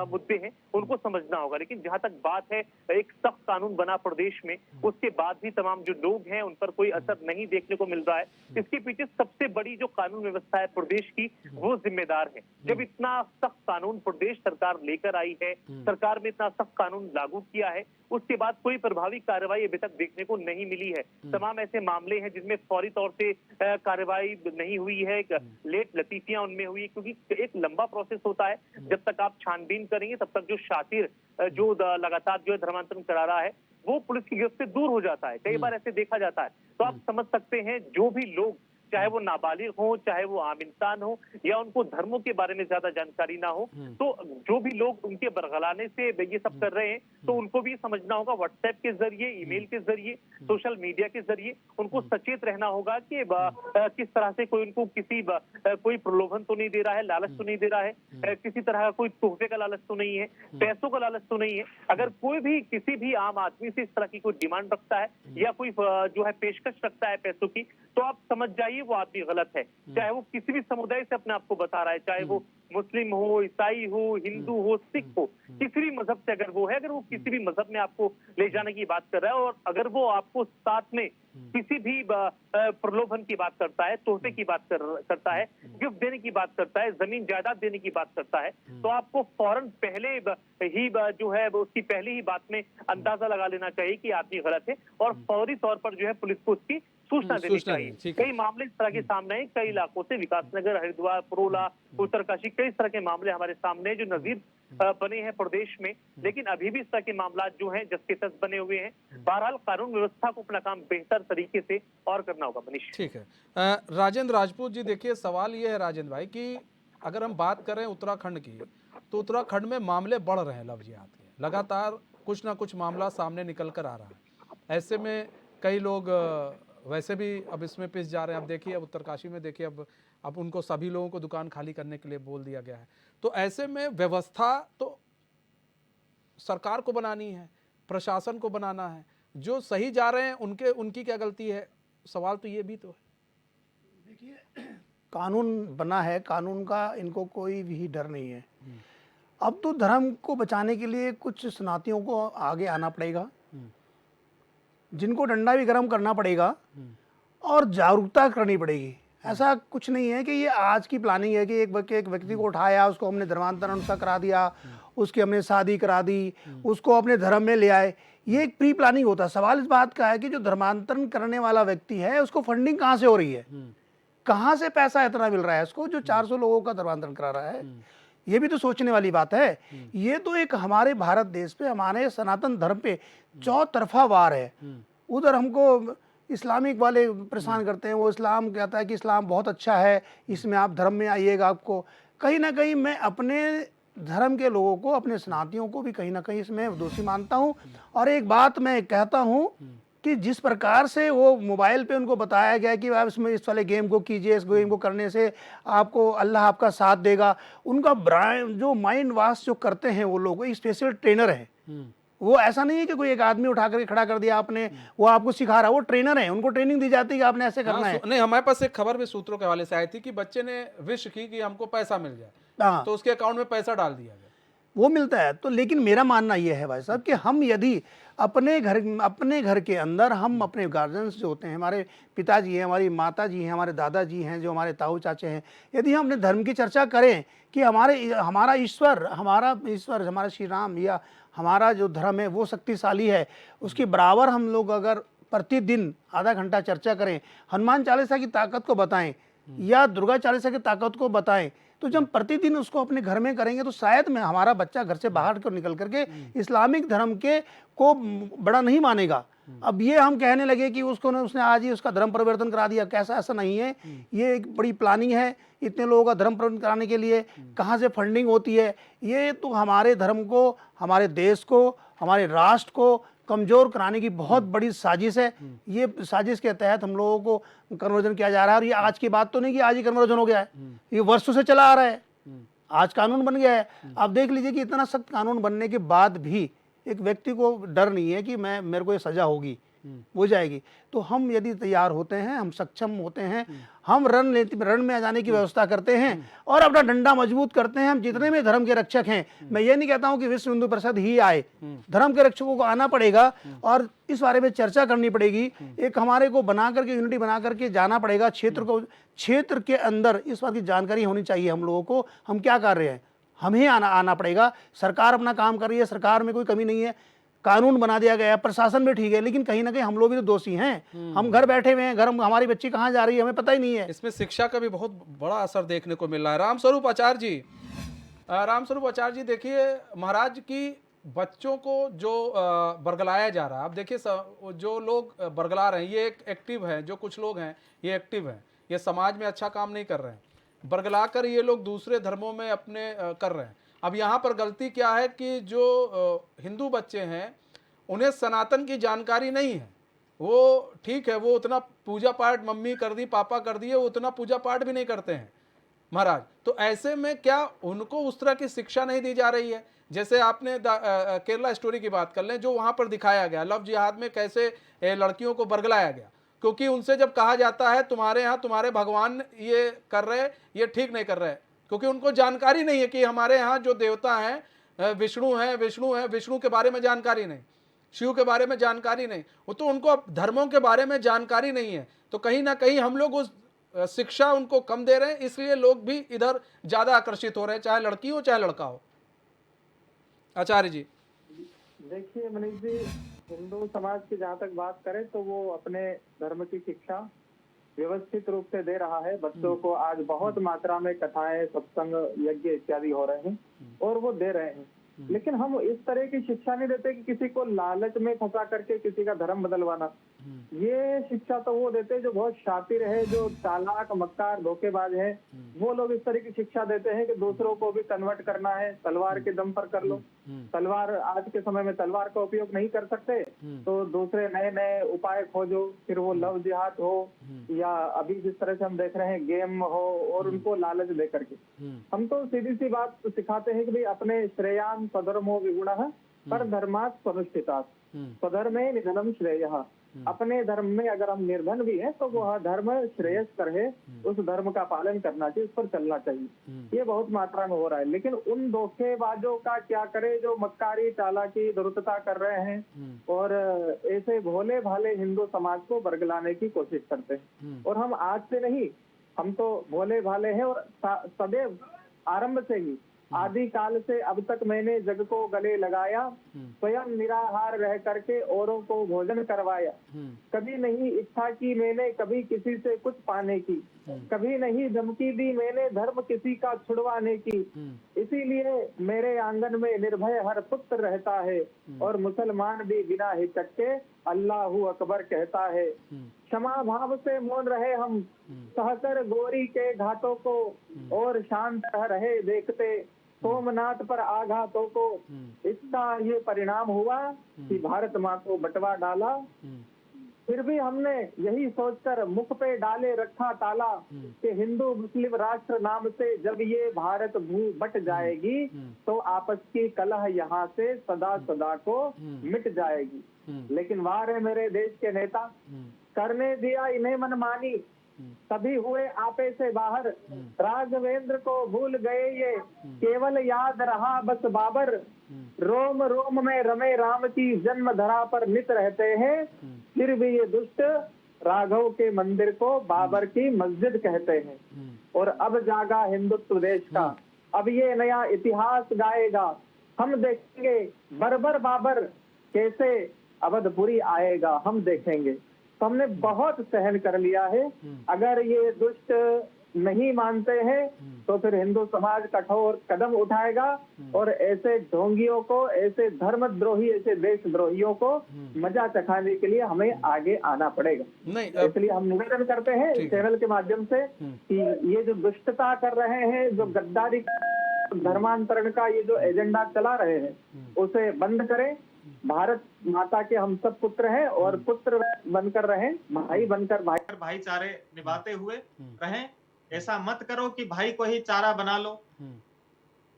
मुद्दे हैं उनको समझना होगा। लेकिन जहां तक बात है एक सख्त कानून बना प्रदेश में, उसके बाद भी तमाम जो लोग हैं उन पर कोई असर नहीं देखने को मिल रहा है। इसके पीछे सबसे बड़ी जो कानून व्यवस्था है प्रदेश की, वो जिम्मेदार है। जब इतना सख्त कानून प्रदेश सरकार लेकर आई है, सरकार में इतना सख्त कानून लागू किया है, उसके बाद कोई प्रभावी कार्रवाई अभी तक देखने को नहीं मिली है। तमाम ऐसे मामले हैं जिनमें फौरी तौर से कार्रवाई नहीं हुई है, लेट लतीफियां उनमें हुई, क्योंकि एक लंबा प्रोसेस होता है। जब तक आप छानबीन करेंगे तब तक जो शातिर जो लगातार जो है धर्मांतरण करा रहा है वो पुलिस की गिरफ्त से दूर हो जाता है। कई बार ऐसे देखा जाता है। तो आप समझ सकते हैं जो भी लोग, चाहे वो नाबालिग हो, चाहे वो आम इंसान हो, या उनको धर्मों के बारे में ज्यादा जानकारी ना हो, तो जो भी लोग उनके बरगलाने से ये सब कर रहे हैं, तो उनको भी समझना होगा व्हाट्सएप के जरिए, ईमेल के जरिए, सोशल मीडिया के जरिए उनको सचेत रहना होगा कि किस तरह से कोई उनको कोई प्रलोभन तो नहीं दे रहा है, लालच तो नहीं दे रहा है, किसी तरह का कोई तोहफे का लालच तो नहीं है, पैसों का लालच तो नहीं है। अगर कोई भी किसी भी आम आदमी से इस तरह की कोई डिमांड रखता है या कोई जो है पेशकश रखता है पैसों की, तो आप समझ जाइए वो आदमी गलत है। चाहे वो किसी भी समुदाय से अपने आप को बता रहा है, चाहे वो मुस्लिम हो, ईसाई हो, हिंदू हो, सिख हो, किसी भी मजहब से अगर वो है, अगर वो किसी भी मजहब में आपको ले जाने की बात कर रहा है, और अगर वो आपको साथ में किसी भी प्रलोभन की बात करता है, तोहफे की बात करता है, गिफ्ट देने की बात करता है, जमीन जायदाद देने की बात करता है, तो आपको फौरन पहले ही जो है उसकी पहली ही बात में अंदाजा लगा लेना चाहिए कि आदमी गलत है, और फौरी तौर पर जो है पुलिस को उसकी सूचना देनी चाहिए। कई मामले इस तरह के सामने हैं, कई इलाकों से, विकासनगर, हरिद्वार, पुरोला, उत्तरकाशी, कई तरह के मामले हमारे सामने हैं जो नजीर बने हैं प्रदेश में। लेकिन अभी भी इस तरह के मामला जो हैं जस के तस बने हुए हैं। बहरहाल कानून व्यवस्था को अपना काम बेहतर तरीके से और करना होगा। मनीष, ठीक है। राजेंद्र राजपूत जी, देखिए सवाल ये है राजेंद्र भाई कि अगर हम बात करें उत्तराखंड की, तो उत्तराखंड में मामले बढ़ रहे हैं लव जिहाद के, लगातार कुछ ना कुछ मामला सामने निकल कर आ रहा है। ऐसे में कई लोग वैसे भी अब इसमें पिस जा रहे हैं। अब देखिए, अब उत्तरकाशी में देखिए, अब उनको सभी लोगों को दुकान खाली करने के लिए बोल दिया गया है। तो ऐसे में व्यवस्था तो सरकार को बनानी है, प्रशासन को बनाना है। जो सही जा रहे हैं उनकी क्या गलती है? सवाल तो ये भी तो है। देखिए, कानून बना है, कानून का इनको कोई भी डर नहीं है। अब तो धर्म को बचाने के लिए कुछ सनातियों को आगे आना पड़ेगा, जिनको डंडा भी गर्म करना पड़ेगा और जागरूकता करनी पड़ेगी। ऐसा कुछ नहीं है कि ये आज की प्लानिंग है कि एक व्यक्ति को उठाया, उसको हमने धर्मांतरण उसका करा दिया, उसकी हमने शादी करा दी, उसको अपने धर्म में ले आए। ये एक प्री प्लानिंग होता है। सवाल इस बात का है कि जो धर्मांतरण करने वाला व्यक्ति है उसको फंडिंग कहाँ से हो रही है, कहाँ से पैसा इतना मिल रहा है उसको जो 400 लोगों का धर्मांतरण करा रहा है। ये भी तो सोचने वाली बात है। ये तो एक हमारे भारत देश पे, हमारे सनातन धर्म पे चौतरफा वार है। उधर हमको इस्लामिक वाले परेशान करते हैं, वो इस्लाम कहता है कि इस्लाम बहुत अच्छा है, इसमें आप धर्म में आइएगा। आपको कहीं ना कहीं मैं अपने धर्म के लोगों को, अपने सनातियों को भी कहीं ना कहीं इसमें दोषी मानता हूँ। और एक बात मैं कहता हूँ कि जिस प्रकार से वो मोबाइल पे उनको बताया गया कि आप इसमें इस वाले गेम को कीजिए, इस गेम को करने से आपको अल्लाह आपका साथ देगा, उनका ब्रांड जो माइंड वॉश जो करते हैं वो लोग स्पेशल ट्रेनर हैं, वो ऐसा नहीं है कि कोई एक आदमी उठा करके खड़ा कर दिया आपने, वो आपको सिखा रहा है, वो ट्रेनर है, उनको ट्रेनिंग दी जाती है कि आपने ऐसे करना है। नहीं, हमारे पास एक खबर भी सूत्रों के हवाले से आई थी कि बच्चे ने विश की कि हमको पैसा मिल जाए, हाँ, तो उसके अकाउंट में पैसा डाल दिया गया। वो मिलता है। तो लेकिन मेरा मानना ये है भाई साहब कि हम यदि अपने घर के अंदर हम अपने गार्जियंस जो होते हैं, हमारे पिताजी हैं, हमारी माता जी हैं, हमारे दादाजी हैं, जो हमारे ताऊ चाचे हैं, यदि हम अपने धर्म की चर्चा करें कि हमारा ईश्वर हमारा श्री राम या हमारा जो धर्म है वो शक्तिशाली है, उसके बराबर हम लोग अगर प्रतिदिन आधा घंटा चर्चा करें, हनुमान चालीसा की ताकत को बताएं या दुर्गा चालीसा की ताकत को बताएं, तो जब प्रतिदिन उसको अपने घर में करेंगे तो शायद में हमारा बच्चा घर से बाहर को निकल करके इस्लामिक धर्म के को बड़ा नहीं मानेगा। अब ये हम कहने लगे कि उसने आज ही उसका धर्म परिवर्तन करा दिया, कैसा, ऐसा नहीं है। ये एक बड़ी प्लानिंग है, इतने लोगों का धर्म परिवर्तन कराने के लिए कहाँ से फंडिंग होती है, ये तो हमारे धर्म को, हमारे देश को, हमारे राष्ट्र को कमज़ोर कराने की बहुत बड़ी साजिश है। ये साजिश के तहत हम लोगों को कन्वर्जन किया जा रहा है। और ये आज की बात तो नहीं कि आज ही कन्वर्जन हो गया है, ये वर्षों से चला आ रहा है, आज कानून बन गया है। आप देख लीजिए कि इतना सख्त कानून बनने के बाद भी एक व्यक्ति को डर नहीं है कि मेरे को ये सज़ा होगी, हो जाएगी। तो हम यदि तैयार होते हैं, हम सक्षम होते हैं, हम रण में आ जाने की व्यवस्था करते हैं और अपना डंडा मजबूत करते हैं। हम जितने भी धर्म के रक्षक हैं, मैं ये नहीं कहता हूं कि विश्व हिंदू परिषद ही आए, धर्म के रक्षकों को आना पड़ेगा और इस बारे में चर्चा करनी पड़ेगी। एक हमारे को बना करके, यूनिटी बना करके जाना पड़ेगा क्षेत्र के अंदर। इस बात की जानकारी होनी चाहिए हम लोगों को, हम क्या कर रहे हैं, हमें आना पड़ेगा। सरकार अपना काम कर रही है, सरकार में कोई कमी नहीं है, कानून बना दिया गया है, प्रशासन भी ठीक है, लेकिन कहीं ना कहीं हम लोग भी तो दोषी हैं। हम घर बैठे हुए हैं, हमारी बच्ची कहाँ जा रही है हमें पता ही नहीं है। इसमें शिक्षा का भी बहुत बड़ा असर देखने को मिल रहा है। रामस्वरूप आचार्य जी, देखिए महाराज की बच्चों को जो बरगलाया जा रहा है, अब देखिए जो लोग बरगला रहे हैं ये एक एक्टिव है, जो कुछ लोग हैं ये एक्टिव हैं, ये समाज में अच्छा काम नहीं कर रहे हैं, बरगला कर ये लोग दूसरे धर्मों में अपने कर रहे हैं। अब यहाँ पर गलती क्या है कि जो हिंदू बच्चे हैं उन्हें सनातन की जानकारी नहीं है। वो ठीक है, वो उतना पूजा पाठ मम्मी कर दी, पापा कर दिए, वो उतना पूजा पाठ भी नहीं करते हैं महाराज। तो ऐसे में क्या उनको उस तरह की शिक्षा नहीं दी जा रही है? जैसे आपने केरला स्टोरी की बात कर लें, जो वहाँ पर दिखाया गया लव जिहाद में कैसे लड़कियों को बरगलाया गया, क्योंकि उनसे जब कहा जाता है तुम्हारे यहाँ तुम्हारे भगवान ये कर रहे, ये ठीक नहीं कर रहे, क्योंकि उनको जानकारी नहीं है कि हमारे यहाँ जो देवता हैं विष्णु के बारे में जानकारी नहीं, शिव के बारे में जानकारी नहीं, वो तो उनको धर्मों के बारे में जानकारी नहीं है। तो कहीं ना कहीं हम लोग उस शिक्षा उनको कम दे रहे हैं, इसलिए लोग भी इधर ज्यादा आकर्षित हो रहे हैं, चाहे लड़की हो चाहे लड़का हो। आचार्य जी देखिए मनीष जी, हिंदू समाज की जहाँ तक बात करें तो वो अपने धर्म की शिक्षा व्यवस्थित रूप से दे रहा है। बच्चों को आज बहुत मात्रा में कथाएं, सत्संग, यज्ञ इत्यादि हो रहे हैं और वो दे रहे हैं, लेकिन हम इस तरह की शिक्षा नहीं देते कि किसी को लालच में फंसा करके किसी का धर्म बदलवाना। ये शिक्षा तो वो देते हैं जो बहुत शातिर है, जो चालाक, मक्कार, धोखेबाज है, वो लोग इस तरह की शिक्षा देते हैं कि दूसरों को भी कन्वर्ट करना है, तलवार के दम पर कर लो। तलवार, आज के समय में तलवार का उपयोग नहीं कर सकते तो दूसरे नए नए उपाय खोजो, फिर वो लव जिहाद हो या अभी जिस तरह से हम देख रहे हैं गेम हो, और उनको लालच दे करके। हम तो सीधी सी बात सिखाते हैं कि भाई अपने श्रेयान स्वधर्मो विगुणः परधर्मात् स्वनुष्ठितात् स्वधर्मे निधनम श्रेयः। अपने धर्म में अगर हम निर्धन भी हैं तो वह धर्म श्रेयस्कर है, उस धर्म का पालन करना चाहिए, उस पर चलना चाहिए। ये बहुत मात्रा में हो रहा है, लेकिन उन धोखेबाजों का क्या करे जो मक्कारी, चालाकी, धूर्तता कर रहे हैं और ऐसे भोले भाले हिंदू समाज को बरगलाने की कोशिश करते हैं। और हम आज से नहीं, हम तो भोले भाले हैं और सदैव आरंभ से ही, आदि काल से अब तक मैंने जग को गले लगाया, स्वयं निराहार रह करके औरों को भोजन करवाया। कभी नहीं इच्छा की मैंने कभी किसी से कुछ पाने की, कभी नहीं धमकी दी मैंने धर्म किसी का छुड़वाने की। इसीलिए मेरे आंगन में निर्भय हर पुत्र रहता है और मुसलमान भी बिना हिचक के अल्लाहू अकबर कहता है। क्षमा भाव से मौन रहे हम सहकर गोरी के घाटों को और शांत रहे देखते सोमनाथ पर आघातों को। इसका ये परिणाम हुआ कि भारत माँ को बंटवा डाला फिर भी हमने यही सोचकर मुख पे डाले रखा ताला कि हिंदू मुस्लिम राष्ट्र नाम से जब ये भारत भू बट जाएगी तो आपस की कलह यहाँ से सदा सदा को मिट जाएगी। लेकिन वाह रे मेरे देश के नेता, करने दिया इन्हें मनमानी, तभी हुए आपे से बाहर। राघवेंद्र को भूल गए ये, केवल याद रहा बस बाबर। रोम रोम में रमे राम की, जन्म धरा पर नित रहते हैं। फिर भी ये दुष्ट राघव के मंदिर को बाबर की मस्जिद कहते हैं। और अब जागा हिंदुत्व देश का, अब ये नया इतिहास गाएगा। हम देखेंगे बर्बर बाबर कैसे अवधपुरी आएगा, हम देखेंगे। तो हमने बहुत सहन कर लिया है। अगर ये दुष्ट नहीं मानते हैं तो फिर हिंदू समाज कठोर कदम उठाएगा और ऐसे ढोंगियों को, ऐसे धर्मद्रोही, ऐसे देशद्रोहियों को मजा चखाने के लिए हमें आगे आना पड़ेगा। नहीं, इसलिए हम निवेदन करते हैं इस चैनल के माध्यम से कि ये जो दुष्टता कर रहे हैं, जो गद्दारी, धर्मांतरण का ये जो एजेंडा चला रहे हैं, उसे बंद करें। भारत माता के हम सब पुत्र हैं और पुत्र बनकर रहें, भाई बनकर भाईचारे निभाते हुए रहें। ऐसा मत करो कि भाई को ही चारा बना लो।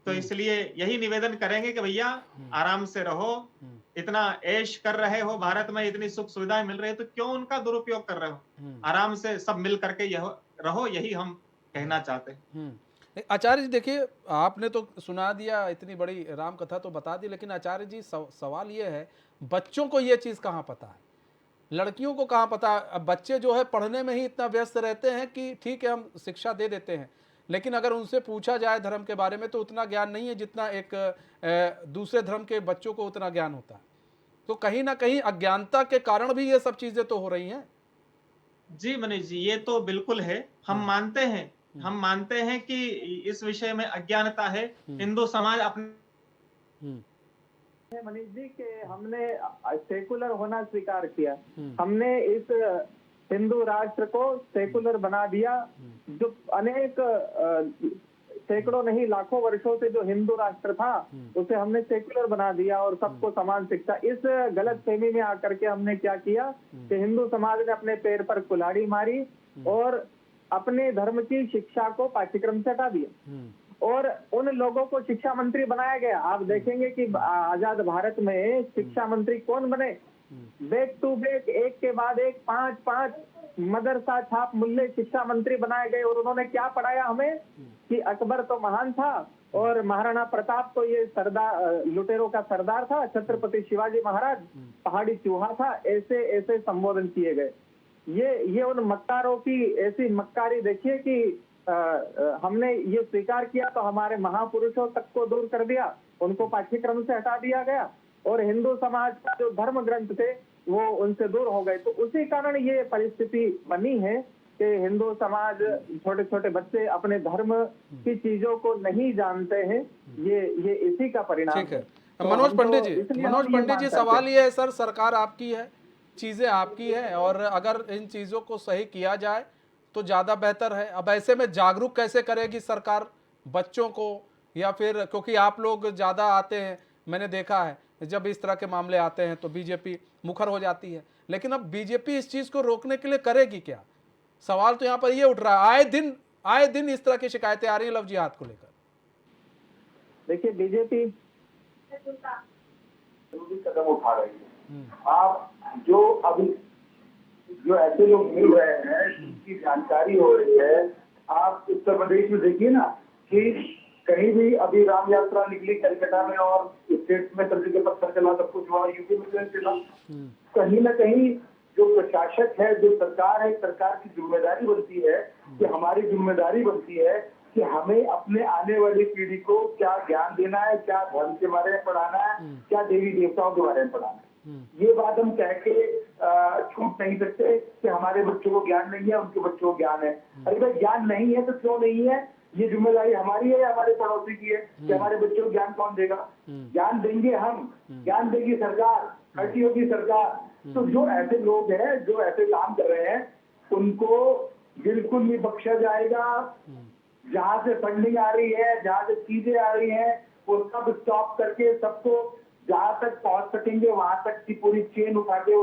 तो इसलिए यही निवेदन करेंगे कि भैया आराम से रहो, इतना ऐश कर रहे हो, भारत में इतनी सुख सुविधाएं मिल रही है, तो क्यों उनका दुरुपयोग कर रहे हो? आराम से सब मिल करके यह रहो, यही हम कहना चाहते हैं। आचार्य जी देखिए, आपने तो सुना दिया, इतनी बड़ी राम कथा तो बता दी, लेकिन आचार्य जी सवाल ये है, बच्चों को ये चीज़ कहाँ पता है, लड़कियों को कहाँ पता है? अब बच्चे जो है पढ़ने में ही इतना व्यस्त रहते हैं कि ठीक है हम शिक्षा दे देते हैं, लेकिन अगर उनसे पूछा जाए धर्म के बारे में तो उतना ज्ञान नहीं है जितना एक दूसरे धर्म के बच्चों को उतना ज्ञान होता है। तो कहीं ना कहीं अज्ञानता के कारण भी ये सब चीज़ें तो हो रही हैं। जी मनीष जी, ये तो बिल्कुल है। हम मानते हैं कि इस विषय में अज्ञानता है। हिंदू समाज अपने मनीष जी के हमने सेकुलर होना स्वीकार किया, हमने इस हिंदू राष्ट्र को सेकुलर बना दिया। जो अनेक सैकड़ों नहीं लाखों वर्षों से जो हिंदू राष्ट्र था उसे हमने सेकुलर बना दिया और सबको समान शिक्षा। इस गलत फहमी में आकर के हमने क्या किया कि हिंदू समाज ने अपने पैर पर कुल्हाड़ी मारी और अपने धर्म की शिक्षा को पाठ्यक्रम से हटा दिया और उन लोगों को शिक्षा मंत्री बनाया गया। आप देखेंगे कि आजाद भारत में शिक्षा मंत्री कौन बने, बैक टू बैक, एक के बाद एक 5 मदरसा छाप मूल्य शिक्षा मंत्री बनाए गए। और उन्होंने क्या पढ़ाया हमें कि अकबर तो महान था और महाराणा प्रताप तो ये सरदार, लुटेरों का सरदार था, छत्रपति शिवाजी महाराज पहाड़ी चूहा था। ऐसे ऐसे संबोधन किए गए। ये उन मक्कारों की ऐसी मक्कारी देखिए कि हमने ये स्वीकार किया तो हमारे महापुरुषों तक को दूर कर दिया, उनको पाठ्यक्रम से हटा दिया गया और हिंदू समाज का जो धर्म ग्रंथ थे वो उनसे दूर हो गए। तो उसी कारण ये परिस्थिति बनी है कि हिंदू समाज, छोटे छोटे बच्चे अपने धर्म की चीजों को नहीं जानते हैं। ये इसी का परिणाम है। मनोज पंडित जी, सवाल ये है सर, सरकार आपकी है, चीजें आपकी है और अगर इन चीजों को सही किया जाए तो ज्यादा बेहतर है। अब ऐसे में जागरूक कैसे करेगी सरकार बच्चों को, या फिर क्योंकि आप लोग ज्यादा आते हैं, मैंने देखा है जब इस तरह के मामले आते हैं तो बीजेपी मुखर हो जाती है, लेकिन अब बीजेपी इस चीज को रोकने के लिए करेगी क्या? सवाल तो यहाँ पर ये उठ रहा है, आए दिन इस तरह की शिकायतें आ रही हैं लव जिहाद को लेकर। देखिए बीजेपी कदम उठा रही है। आप जो ऐसे लोग मिल रहे हैं जिनकी जानकारी हो रही है, आप उत्तर प्रदेश में देखिए ना कि कहीं भी अभी राम यात्रा निकली कलकत्ता में और स्टेट में सर्दी के पत्थर चला, सब कुछ हुआ, यूपी में चला। कहीं ना कहीं जो प्रशासक है, जो सरकार है, सरकार की जिम्मेदारी बनती है कि हमारी जिम्मेदारी बनती है कि हमें अपने आने वाली पीढ़ी को क्या ज्ञान देना है, क्या धर्म के बारे में पढ़ाना है, क्या देवी देवताओं के बारे में पढ़ाना है। ये बात हम कह के छूट नहीं सकते कि हमारे बच्चों को ज्ञान नहीं है, उनके बच्चों को ज्ञान है। अगर ज्ञान नहीं है तो क्यों नहीं है, ये जिम्मेदारी हमारी है या हमारे पड़ोसी की है कि हमारे बच्चों को ज्ञान कौन देगा? ज्ञान देंगे हम, ज्ञान देगी सरकार, खर्ची होगी सरकार। तो जो ऐसे लोग हैं, जो ऐसे काम कर रहे हैं, उनको बिल्कुल नहीं बख्शा जाएगा। जहां से फंडिंग आ रही है, जहां से चीजें आ रही हैं, वो सब स्टॉप करके सबको जहां तक पहुंच सकेंगे वहां तक की पूरी चेन उठा के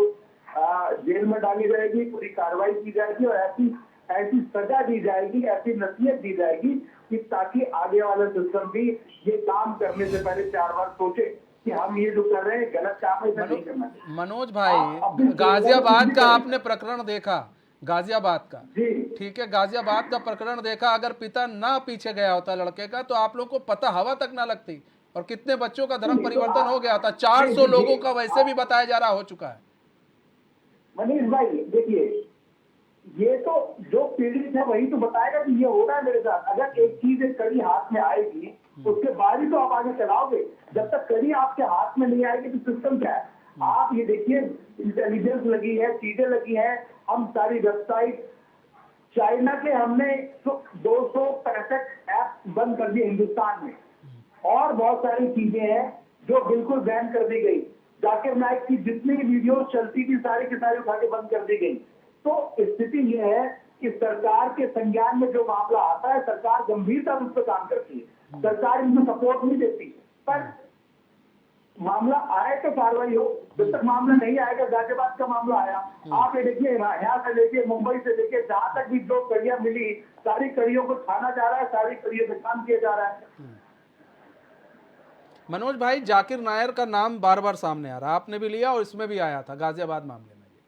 जेल में डाली जाएगी, पूरी कार्रवाई की जाएगी और ऐसी ऐसी सजा दी जाएगी, ऐसी नसीहत दी जाएगी कि ताकि आगे वाला सिस्टम भी ये काम करने से पहले 4 बार सोचे कि हम ये जो कर रहे हैं गलत काम है, इसे नहीं करना चाहिए। मनोज आप भाई, अपनी गाजियाबाद जिम्मेदारी का करें। आपने प्रकरण देखा, गाजियाबाद का, जी ठीक है, गाजियाबाद का प्रकरण देखा। अगर पिता ना पीछे गया होता लड़के का तो आप लोग को पता हवा तक ना लगती, और कितने बच्चों का धर्म परिवर्तन हो गया था। 400 लोगों का वैसे भी बताया जा रहा हो चुका है। मनीष भाई देखिए, ये तो जो पीड़ित है वही तो बताएगा कि ये हो रहा है मेरे साथ। अगर एक चीज एक कड़ी हाथ में आएगी उसके बाद ही तो आप आगे चलाओगे। जब तक कड़ी आपके हाथ में नहीं आएगी तो सिस्टम क्या है? आप ये देखिए, इंटेलिजेंस लगी है, चीजें लगी हैं, हम सारी वेबसाइट, चाइना के हमने 265 ऐप बंद कर दिए हिंदुस्तान में, और बहुत सारी चीजें हैं जो बिल्कुल बैन कर दी गई। जाकिर नाइक की जितनी वीडियो चलती थी सारी की सारी उठा के बंद कर दी गई। तो स्थिति ये है कि सरकार के संज्ञान में जो मामला आता है सरकार गंभीरता से उस पर काम करती है, सरकार इनको सपोर्ट नहीं देती। पर मामला आए तो कार्रवाई हो, जब तक मामला नहीं आएगा। गाजियाबाद का मामला आया, आप ये देखिए, यहाँ से लेके मुंबई से लेके जहां तक भी जो कड़ियां मिली सारी कड़ियों को छाना जा रहा है, सारी कड़ियों पे काम किया जा रहा है। मनोज भाई, जाकिर नायर का नाम बार बार सामने आ रहा है, आपने भी लिया और इसमें भी आया था गाजियाबाद मामले में भी।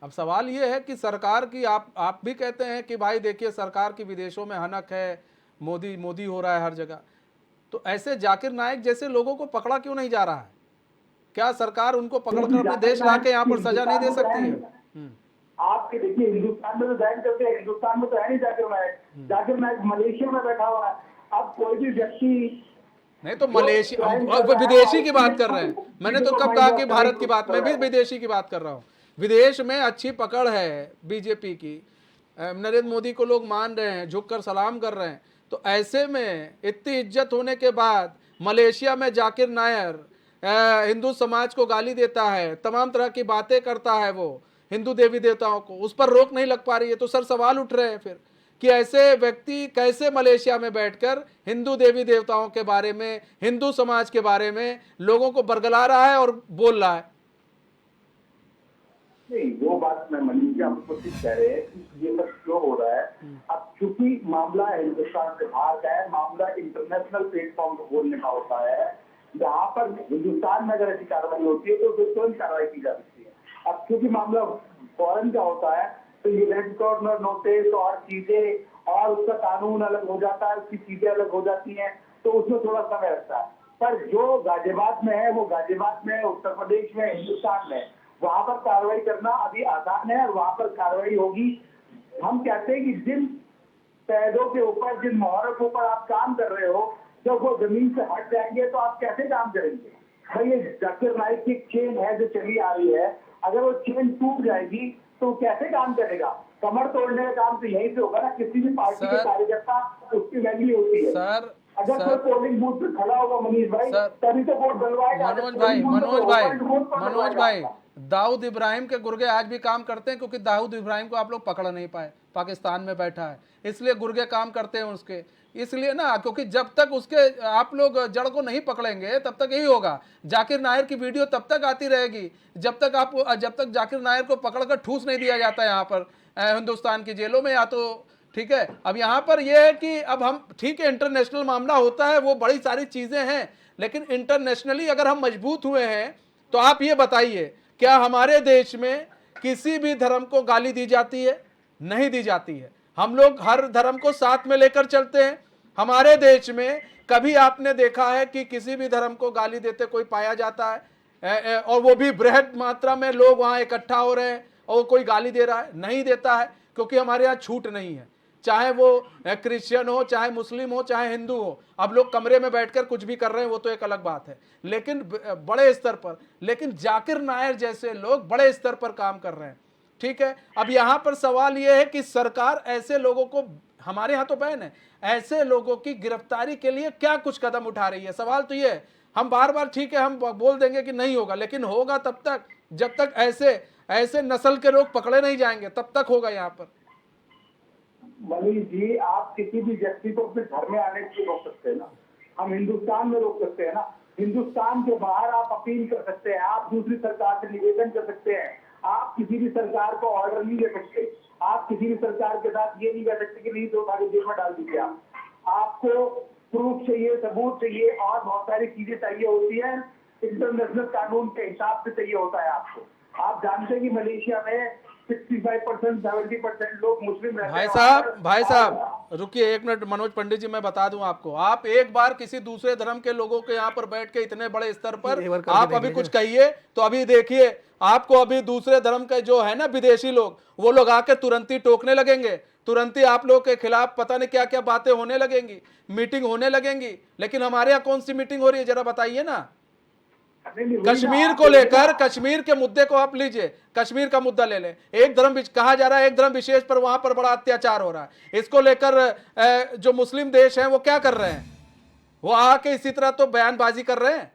अब सवाल ये है कि सरकार की, आप भी कहते हैं कि भाई देखिए सरकार की विदेशों में हनक है, मोदी मोदी हो रहा है हर जगह, तो ऐसे जाकिर नायक जैसे लोगों को पकड़ा क्यों नहीं जा रहा है? क्या सरकार उनको पकड़कर अपने देश लाके यहाँ पर सजा नहीं दे सकती है? आपके देखिए, हिंदुस्तान में तो बैन करते हैं, हिंदुस्तान में तो है नहीं जाकिर नायक। जाकिर नायक मलेशिया में बैठा हुआ है। अब कोई भी व्यक्ति नहीं तो मलेशिया, विदेशी की बात कर रहे हैं। मैंने तो कब कहा कि भारत की बात, मैं भी विदेशी की बात कर रहा हूँ। विदेश में अच्छी पकड़ है बीजेपी की, नरेंद्र मोदी को लोग मान रहे हैं, झुककर सलाम कर रहे हैं, तो ऐसे में इतनी इज्जत होने के बाद मलेशिया में जाकिर नायर हिंदू समाज को गाली देता है, तमाम तरह की बातें करता है वो हिंदू देवी देवताओं को, उस पर रोक नहीं लग पा रही है। तो सर सवाल उठ रहे हैं फिर कि ऐसे व्यक्ति कैसे मलेशिया में बैठकर हिंदू देवी देवताओं के बारे में, हिंदू समाज के बारे में लोगों को बरगला रहा है और बोल रहा है। नहीं, वो बात मैं मनीष जी आपको ठीक कह रहे हैं कि ये सब क्यों हो रहा है। अब चूंकि मामला हिंदुस्तान से बाहर का है, मामला इंटरनेशनल प्लेटफॉर्म पर बोलने का होता है, जहाँ पर हिंदुस्तान में अगर ऐसी कार्रवाई होती है तो फिर तुरंत कार्रवाई की जा सकती है। अब क्योंकि मामला फॉरेन का होता है तो ये रेड कॉर्नर नोटिस और चीजें और उसका कानून अलग हो जाता है, उसकी चीजें अलग हो जाती हैं, तो उसमें थोड़ा समय लगता है। पर जो गाजियाबाद में है वो गाजियाबाद में, उत्तर प्रदेश में, हिंदुस्तान में, वहां पर कार्रवाई करना अभी आसान है और वहां पर कार्रवाई होगी। हम कहते हैं कि जिन पैदों के ऊपर, जिन मोहरों के ऊपर आप काम कर रहे हो, जब वो जमीन से हट जाएंगे तो आप कैसे काम करेंगे? भाई ये जाकिर नाइक की चेन है जो चली आ रही है, अगर वो चेन टूट जाएगी तो कैसे काम करेगा? कमर तोड़ने का काम तो यहीं से होगा ना। किसी भी पार्टी के कार्यकर्ता, उसकी वैल्यू होती है। सर अगर कोई पोलिंग बूथ पे खड़ा होगा मनीष भाई, तभी तो वोट डलवाएगा। मनोज भाई, दाऊद इब्राहिम के गुर्गे आज भी काम करते हैं, क्योंकि दाऊद इब्राहिम को आप लोग पकड़ नहीं पाए, पाकिस्तान में बैठा है, इसलिए गुर्गे काम करते हैं उसके, इसलिए ना, क्योंकि जब तक उसके आप लोग जड़ को नहीं पकड़ेंगे तब तक यही होगा। जाकिर नायर की वीडियो तब तक आती रहेगी जब तक जाकिर नायर को पकड़कर ठूस नहीं दिया जाता यहाँ पर हिंदुस्तान की जेलों में, या तो ठीक है। अब यहाँ पर यह है कि अब हम, ठीक है, इंटरनेशनल मामला होता है, वो बड़ी सारी चीजें हैं, लेकिन इंटरनेशनली अगर हम मजबूत हुए हैं तो आप ये बताइए, क्या हमारे देश में किसी भी धर्म को गाली दी जाती है? नहीं दी जाती है। हम लोग हर धर्म को साथ में लेकर चलते हैं। हमारे देश में कभी आपने देखा है कि किसी भी धर्म को गाली देते कोई पाया जाता है? और वो भी बृहद मात्रा में लोग वहां इकट्ठा हो रहे हैं और कोई गाली दे रहा है? नहीं देता है, क्योंकि हमारे यहाँ छूट नहीं है। चाहे वो क्रिश्चियन हो, चाहे मुस्लिम हो, चाहे हिंदू हो। अब लोग कमरे में बैठकर कुछ भी कर रहे हैं, वो तो एक अलग बात है, लेकिन बड़े स्तर पर, लेकिन जाकिर नायर जैसे लोग बड़े स्तर पर काम कर रहे हैं। ठीक है, अब यहां पर सवाल यह है कि सरकार ऐसे लोगों को, हमारे यहाँ तो बैन है, ऐसे लोगों की गिरफ्तारी के लिए क्या कुछ कदम उठा रही है? सवाल तो ये है। हम बार बार, ठीक है, हम बोल देंगे कि नहीं होगा, लेकिन होगा तब तक जब तक ऐसे नस्ल के लोग पकड़े नहीं जाएंगे, तब तक होगा। यहाँ पर मनीष जी, आप किसी भी व्यक्ति को अपने घर में आने से रोक सकते हैं ना, हम हिंदुस्तान में रोक सकते हैं ना। हिंदुस्तान के बाहर आप अपील कर सकते हैं, आप दूसरी सरकार से निवेदन कर सकते हैं, आप किसी भी सरकार को ऑर्डर नहीं दे सकते, आप किसी भी सरकार के साथ ये नहीं कह सकते कि नहीं तो उठा जेल में डाल दीजिए। आपको प्रूफ चाहिए, सबूत चाहिए और बहुत सारी चीजें चाहिए होती है, इंटरनेशनल कानून के हिसाब से चाहिए होता है आपको। आप जानते हैं कि मलेशिया में 65% 70% लोग मुस्लिम रहते हैं। भाई साहब रुकिए एक मिनट, मनोज पंडित जी मैं बता दूं आपको, आप एक बार किसी दूसरे धर्म के लोगों के यहाँ पर बैठ के इतने बड़े स्तर पर आप अभी कुछ कहिए तो अभी देखिए आपको अभी दूसरे धर्म के जो है ना विदेशी लोग, वो लोग आके तुरंत ही टोकने लगेंगे, तुरंत ही आप लोगों के खिलाफ पता नहीं क्या क्या बातें होने लगेंगी, मीटिंग होने लगेंगी। लेकिन हमारे यहाँ कौन सी मीटिंग हो रही है जरा बताइए ना। कश्मीर को लेकर, कश्मीर के मुद्दे को आप लीजिए, कश्मीर का मुद्दा ले लें, एक धर्म कहा जा रहा है, एक धर्म विशेष पर वहां पर बड़ा अत्याचार हो रहा है। इसको लेकर जो मुस्लिम देश हैं वो क्या कर रहे हैं, वो आके इसी तरह तो बयानबाजी कर रहे हैं।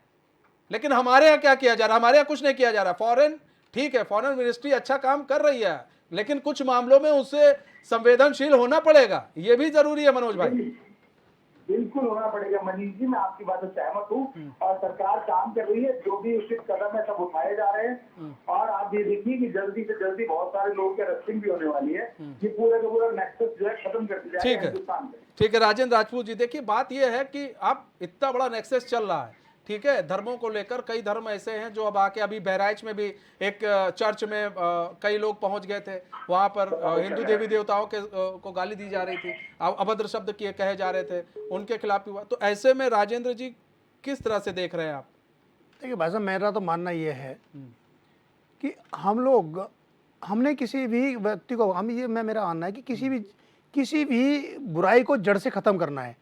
लेकिन हमारे यहाँ क्या किया जा रहा है, हमारे यहाँ कुछ नहीं किया जा रहा। फॉरेन ठीक है, फॉरेन मिनिस्ट्री अच्छा काम कर रही है, लेकिन कुछ मामलों में उससे संवेदनशील होना पड़ेगा, ये भी जरूरी है मनोज भाई। बिल्कुल होना पड़ेगा मनीष जी, मैं आपकी बात से सहमत हूँ और सरकार काम कर रही है, जो भी उचित कदम है सब उठाए जा रहे हैं। और आप ये देखिए कि जल्दी से जल्दी बहुत सारे लोगों की अरेस्टिंग भी होने वाली है, ये पूरा का पूरा नेक्सस जो है खत्म कर दिया जाएगा हिंदुस्तान में। ठीक है राजेंद्र राजपूत जी, देखिए बात यह है कि अब इतना बड़ा नेक्सस चल रहा है, ठीक है, धर्मों को लेकर। कई धर्म ऐसे हैं जो अब आके, अभी बहराइच में भी एक चर्च में कई लोग पहुंच गए थे, वहां पर हिंदू देवी देवताओं के को गाली दी जा रही थी, अभद्र शब्द किए कहे जा रहे थे, उनके खिलाफ भी हुआ। तो ऐसे में राजेंद्र जी किस तरह से देख रहे हैं आप? देखिए भाई साहब, मेरा तो मानना ये है कि हमने किसी भी व्यक्ति को, मेरा मानना है कि किसी भी बुराई को जड़ से खत्म करना है।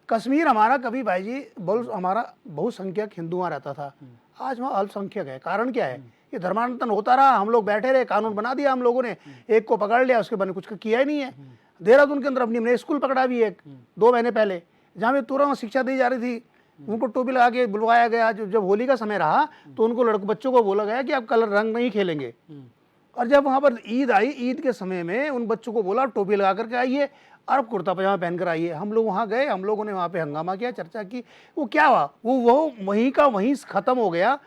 कश्मीर हमारा कभी भाई जी हमारा बहुसंख्यक हिंदू वहाँ रहता था, आज वहाँ अल्पसंख्यक है। कारण क्या है? ये धर्मांतरण होता रहा, हम लोग बैठे रहे, कानून बना दिया हम लोगों ने, एक को पकड़ लिया, उसके बाद कुछ किया ही नहीं है। देहरादून के अंदर अपनी हमने स्कूल पकड़ा भी एक 2 महीने पहले, जहाँ पे तुरंत शिक्षा दी जा रही थी, उनको टोपी लगा के बुलवाया गया। जब होली का समय रहा तो उनको बच्चों को बोला गया कि आप कलर रंग नहीं खेलेंगे। और जब वहाँ पर ईद आई, ईद के समय में उन बच्चों को बोला टोपी लगा करके आइए और कुर्ता पजामा पहनकर आइए। हम लोग वहाँ गए, हम लोगों ने वहाँ पे हंगामा किया, चर्चा की। वो क्या हुआ, वो वहीं का वहीं खत्म हो गया।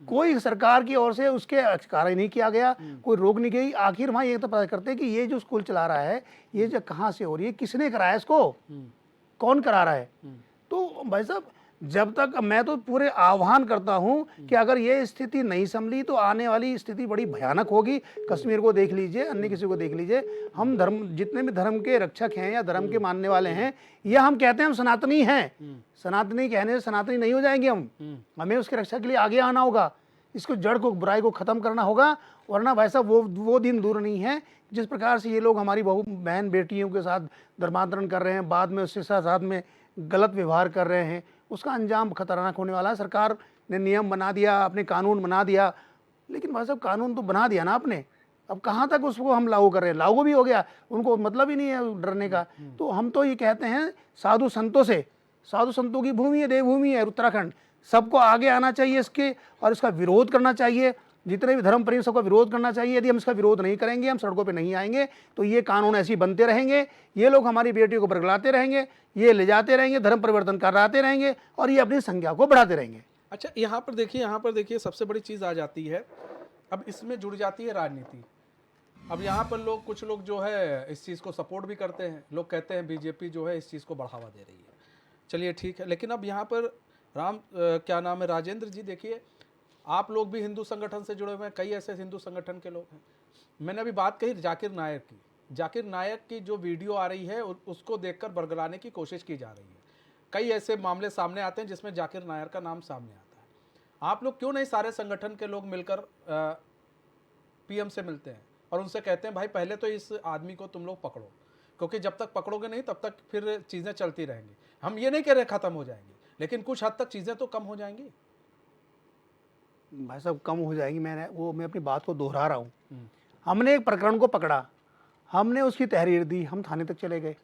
कोई सरकार की ओर से उसके कार्य नहीं किया गया, कोई रोक नहीं गई। आखिर वहाँ ये तो पता करते कि ये जो स्कूल चला रहा है, ये जो कहाँ से हो रही है, किसने कराया इसको, कौन करा रहा है। तो भाई साहब, जब तक मैं तो पूरे आह्वान करता हूं कि अगर ये स्थिति नहीं संभली तो आने वाली स्थिति बड़ी भयानक होगी। कश्मीर को देख लीजिए, अन्य किसी को देख लीजिए, हम जितने भी धर्म के रक्षक हैं या धर्म के मानने वाले हैं, या हम कहते हैं हम सनातनी हैं, सनातनी कहने से सनातनी नहीं हो जाएंगे हमें उसकी रक्षा के लिए आगे आना होगा, इसको जड़ को, बुराई को खत्म करना होगा। वरना भाई साहब वो दिन दूर नहीं है जिस प्रकार से ये लोग हमारी बहन बेटियों के साथ धर्मांतरण कर रहे हैं, बाद में उसके साथ में गलत व्यवहार कर रहे हैं, उसका अंजाम खतरनाक होने वाला है। सरकार ने नियम बना दिया, अपने कानून बना दिया, लेकिन भाई साहब कानून तो बना दिया ना आपने, अब कहाँ तक उसको हम लागू कर रहे हैं? लागू भी हो गया, उनको मतलब ही नहीं है डरने का। तो हम तो ये कहते हैं साधु संतों से, साधु संतों की भूमि है, देवभूमि है उत्तराखंड, सबको आगे आना चाहिए इसके और इसका विरोध करना चाहिए। जितने भी धर्म प्रेमी सबका विरोध करना चाहिए। यदि हम इसका विरोध नहीं करेंगे, हम सड़कों पे नहीं आएंगे, तो ये कानून ऐसे ही बनते रहेंगे, ये लोग हमारी बेटियों को बरगलाते रहेंगे, ये ले जाते रहेंगे, धर्म परिवर्तन कराते रहेंगे और ये अपनी संख्या को बढ़ाते रहेंगे। अच्छा, यहाँ पर देखिए सबसे बड़ी चीज़ आ जाती है, अब इसमें जुड़ जाती है राजनीति। अब यहाँ पर कुछ लोग जो है इस चीज़ को सपोर्ट भी करते हैं, लोग कहते हैं बीजेपी जो है इस चीज़ को बढ़ावा दे रही है, चलिए ठीक है। लेकिन अब यहाँ पर राजेंद्र जी देखिए, आप लोग भी हिंदू संगठन से जुड़े हुए हैं, कई ऐसे हिंदू संगठन के लोग हैं। मैंने अभी बात कही जाकिर नायक की जो वीडियो आ रही है उसको देखकर बरगलाने की कोशिश की जा रही है। कई ऐसे मामले सामने आते हैं जिसमें जाकिर नायक का नाम सामने आता है। आप लोग क्यों नहीं सारे संगठन के लोग मिलकर पीएम से मिलते हैं और उनसे कहते हैं भाई पहले तो इस आदमी को तुम लोग पकड़ो, क्योंकि जब तक पकड़ोगे नहीं तब तक फिर चीज़ें चलती रहेंगी। हम ये नहीं कह रहे ख़त्म हो जाएंगी, लेकिन कुछ हद तक चीज़ें तो कम हो जाएंगी। भाई साहब कम हो जाएगी, मैं अपनी बात को दोहरा रहा हूँ। हमने एक प्रकरण को पकड़ा, हमने उसकी तहरीर दी, हम थाने तक चले गए,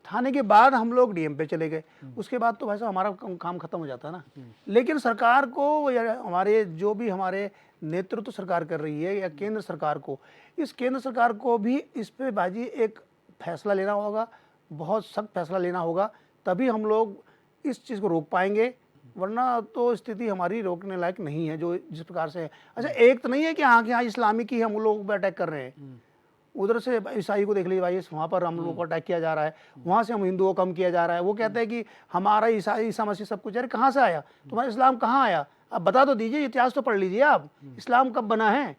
थाने के बाद हम लोग डीएम पे चले गए, उसके बाद तो भाई साहब हमारा काम खत्म हो जाता है ना। लेकिन सरकार को या हमारे जो भी हमारे नेतृत्व सरकार कर रही है या केंद्र सरकार को, इस केंद्र सरकार को भी इस पे बाजी एक फैसला लेना होगा, बहुत सख्त फैसला लेना होगा, तभी हम लोग इस चीज़ को रोक पाएंगे। वरना तो स्थिति हमारी रोकने लायक नहीं है जो जिस प्रकार से है। अच्छा, एक तो नहीं है कि हाँ कि हाँ इस्लामिक ही हम लोग पे अटैक कर रहे हैं, उधर से ईसाई को देख लीजिए भाई, वहाँ पर हम लोगों को अटैक किया जा रहा है, वहाँ से हम हिंदुओं को कम किया जा रहा है। वो कहते हैं कि हमारा ईसा मसीह सब कुछ। अरे कहाँ से आया तुम्हारा इस्लाम, कहाँ आया? अब बता तो दीजिए, इतिहास तो पढ़ लीजिए आप, इस्लाम कब बना है।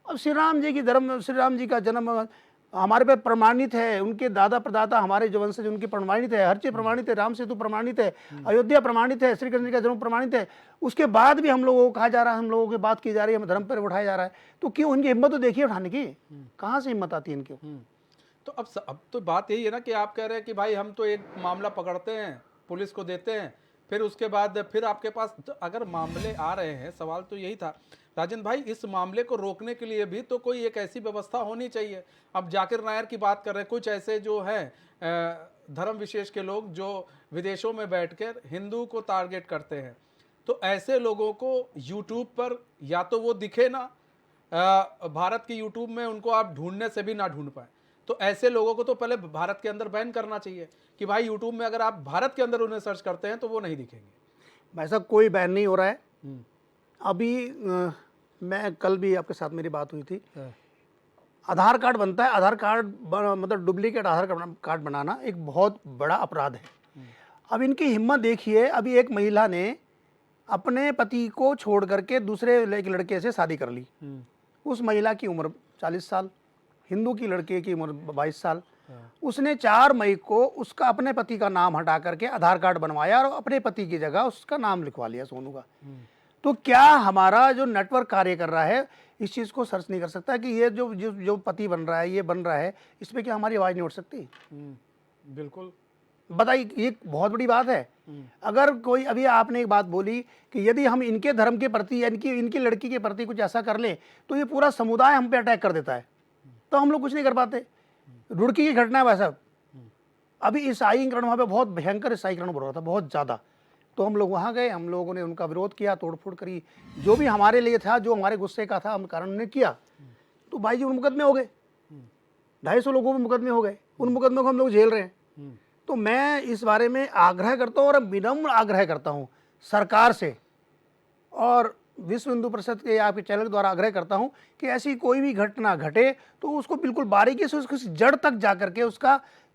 अब श्री राम जी की धर्म, श्री राम जी का जन्म हमारे पे प्रमाणित है, उनके दादा प्रदाता हमारे जो वंशज उनके प्रमाणित है, हर चीज प्रमाणित है, राम सेतु प्रमाणित है, अयोध्या प्रमाणित है, श्री कृष्ण जी का जन्म प्रमाणित है। उसके बाद भी हम लोगों को कहा जा रहा है, हम लोगों की बात की जा रही है, हम धर्म पर उठाया जा रहा है, तो क्यों? उनकी हिम्मत तो देखिए उठाने की, कहाँ से हिम्मत आती है इनकी। तो अब तो बात यही है ना कि आप कह रहे हैं कि भाई हम तो एक मामला पकड़ते हैं, पुलिस को देते हैं, फिर उसके बाद फिर आपके पास तो अगर मामले आ रहे हैं, सवाल तो यही था राजेंद्र भाई, इस मामले को रोकने के लिए भी तो कोई एक ऐसी व्यवस्था होनी चाहिए। अब जाकिर नायर की बात कर रहे हैं, कुछ ऐसे जो हैं धर्म विशेष के लोग जो विदेशों में बैठकर हिंदू को टारगेट करते हैं, तो ऐसे लोगों को यूट्यूब पर या तो वो दिखे ना, भारत की यूट्यूब में उनको आप ढूंढने से भी ना ढूंढ पाए, तो ऐसे लोगों को तो पहले भारत के अंदर बैन करना चाहिए कि भाई यूट्यूब में अगर आप भारत के अंदर उन्हें सर्च करते हैं तो वो नहीं दिखेंगे। वैसा कोई बैन नहीं हो रहा है। अभी मैं कल भी आपके साथ मेरी बात हुई थी, आधार कार्ड बनता है, आधार कार्ड मतलब डुप्लीकेट आधार कार्ड बनाना एक बहुत बड़ा अपराध है। अब इनकी हिम्मत देखिए, अभी एक महिला ने अपने पति को छोड़ करके दूसरे एक लड़के से शादी कर ली। उस महिला की उम्र 40 साल, हिंदू की लड़के की उम्र 22 साल। उसने 4 मई को उसका अपने पति का नाम हटा करके आधार कार्ड बनवाया और अपने पति की जगह उसका नाम लिखवा लिया, सोनू का। तो क्या हमारा जो नेटवर्क कार्य कर रहा है इस चीज़ को सर्च नहीं कर सकता कि ये जो पति बन रहा है, ये बन रहा है, इस पर क्या हमारी आवाज़ नहीं उठ सकती? बिल्कुल, बताइए, ये बहुत बड़ी बात है। अगर कोई, अभी आपने एक बात बोली कि यदि हम इनके धर्म के प्रति या इनकी लड़की के प्रति कुछ ऐसा कर लें तो ये पूरा समुदाय हम पे अटैक कर देता है, तो हम लोग कुछ नहीं कर पाते। रुड़की की घटना है वैसा, अभी ईसाईकरण वहाँ पे बहुत भयंकर ईसाईकरण हो रहा था, बहुत ज़्यादा। तो हम लोग वहाँ गए, हम लोगों ने उनका विरोध किया, तोड़फोड़ करी, जो भी हमारे लिए था, जो हमारे गुस्से का था, हम कारण ने किया। तो भाई जी उन मुकदमे हो गए, 250 लोगों के मुकदमे हो गए, उन मुकदमे को हम लोग झेल रहे हैं। तो मैं इस बारे में आग्रह करता हूँ और विनम्र आग्रह करता हूँ सरकार से और विश्व हिंदू परिषद के आपके चैनल के द्वारा आग्रह करता हूँ कि ऐसी कोई भी घटना घटे तो उसको बिल्कुल बारीकी से उसकी जड़ तक जा करके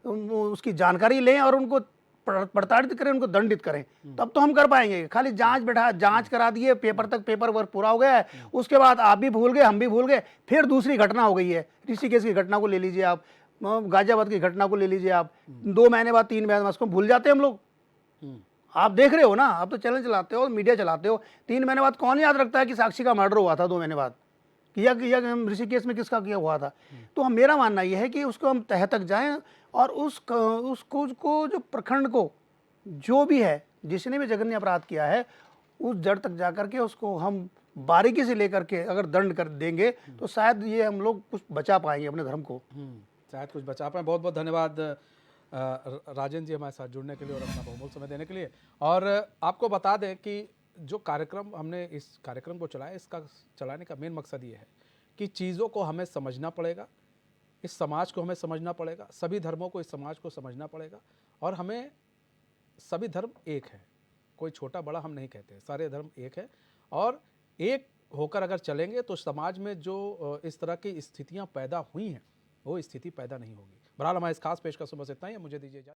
उसकी जानकारी लें और उनको प्रताड़ित करें, उनको दंडित करें, तब तो हम कर पाएंगे। खाली जांच करा दिए, पेपर वर्क पूरा हो गया है, उसके बाद आप भी भूल गए, हम भी भूल गए, फिर दूसरी घटना हो गई है। ऋषिकेश की घटना को ले लीजिए आप, गाजियाबाद की घटना को ले लीजिए आप, 2 महीने बाद 3 महीने बाद उसको भूल जाते हैं हम लोग। आप देख रहे हो ना, आप तो चैनल चलाते हो, मीडिया चलाते हो, 3 महीने बाद कौन याद रखता है कि साक्षी का मर्डर हुआ था 2 महीने बाद, किया ऋषिकेश में किसका किया हुआ था। तो मेरा मानना यह है कि उसको हम तह तक जाएं और उसको जो प्रखंड को जो भी है, जिसने भी जघन्य अपराध किया है, उस जड़ तक जा करके उसको हम बारीकी से लेकर के अगर दंड कर देंगे तो शायद ये हम लोग कुछ बचा पाएंगे अपने धर्म को, शायद कुछ बचा पाएं। बहुत बहुत धन्यवाद राजेंद्र जी हमारे साथ जुड़ने के लिए और अपना बहुमूल्य समय देने के लिए। और आपको बता दें कि जो कार्यक्रम हमने इस कार्यक्रम को चलाया, इसका चलाने का मेन मकसद ये है कि चीज़ों को हमें समझना पड़ेगा, इस समाज को हमें समझना पड़ेगा, सभी धर्मों को इस समाज को समझना पड़ेगा और हमें सभी धर्म एक है, कोई छोटा बड़ा हम नहीं कहते, सारे धर्म एक है और एक होकर अगर चलेंगे तो समाज में जो इस तरह की स्थितियां पैदा हुई हैं वो स्थिति पैदा नहीं होगी। बहरहाल हमारे इस खास पेशकश में बस इतना ही है, मुझे दीजिए इजाज़त।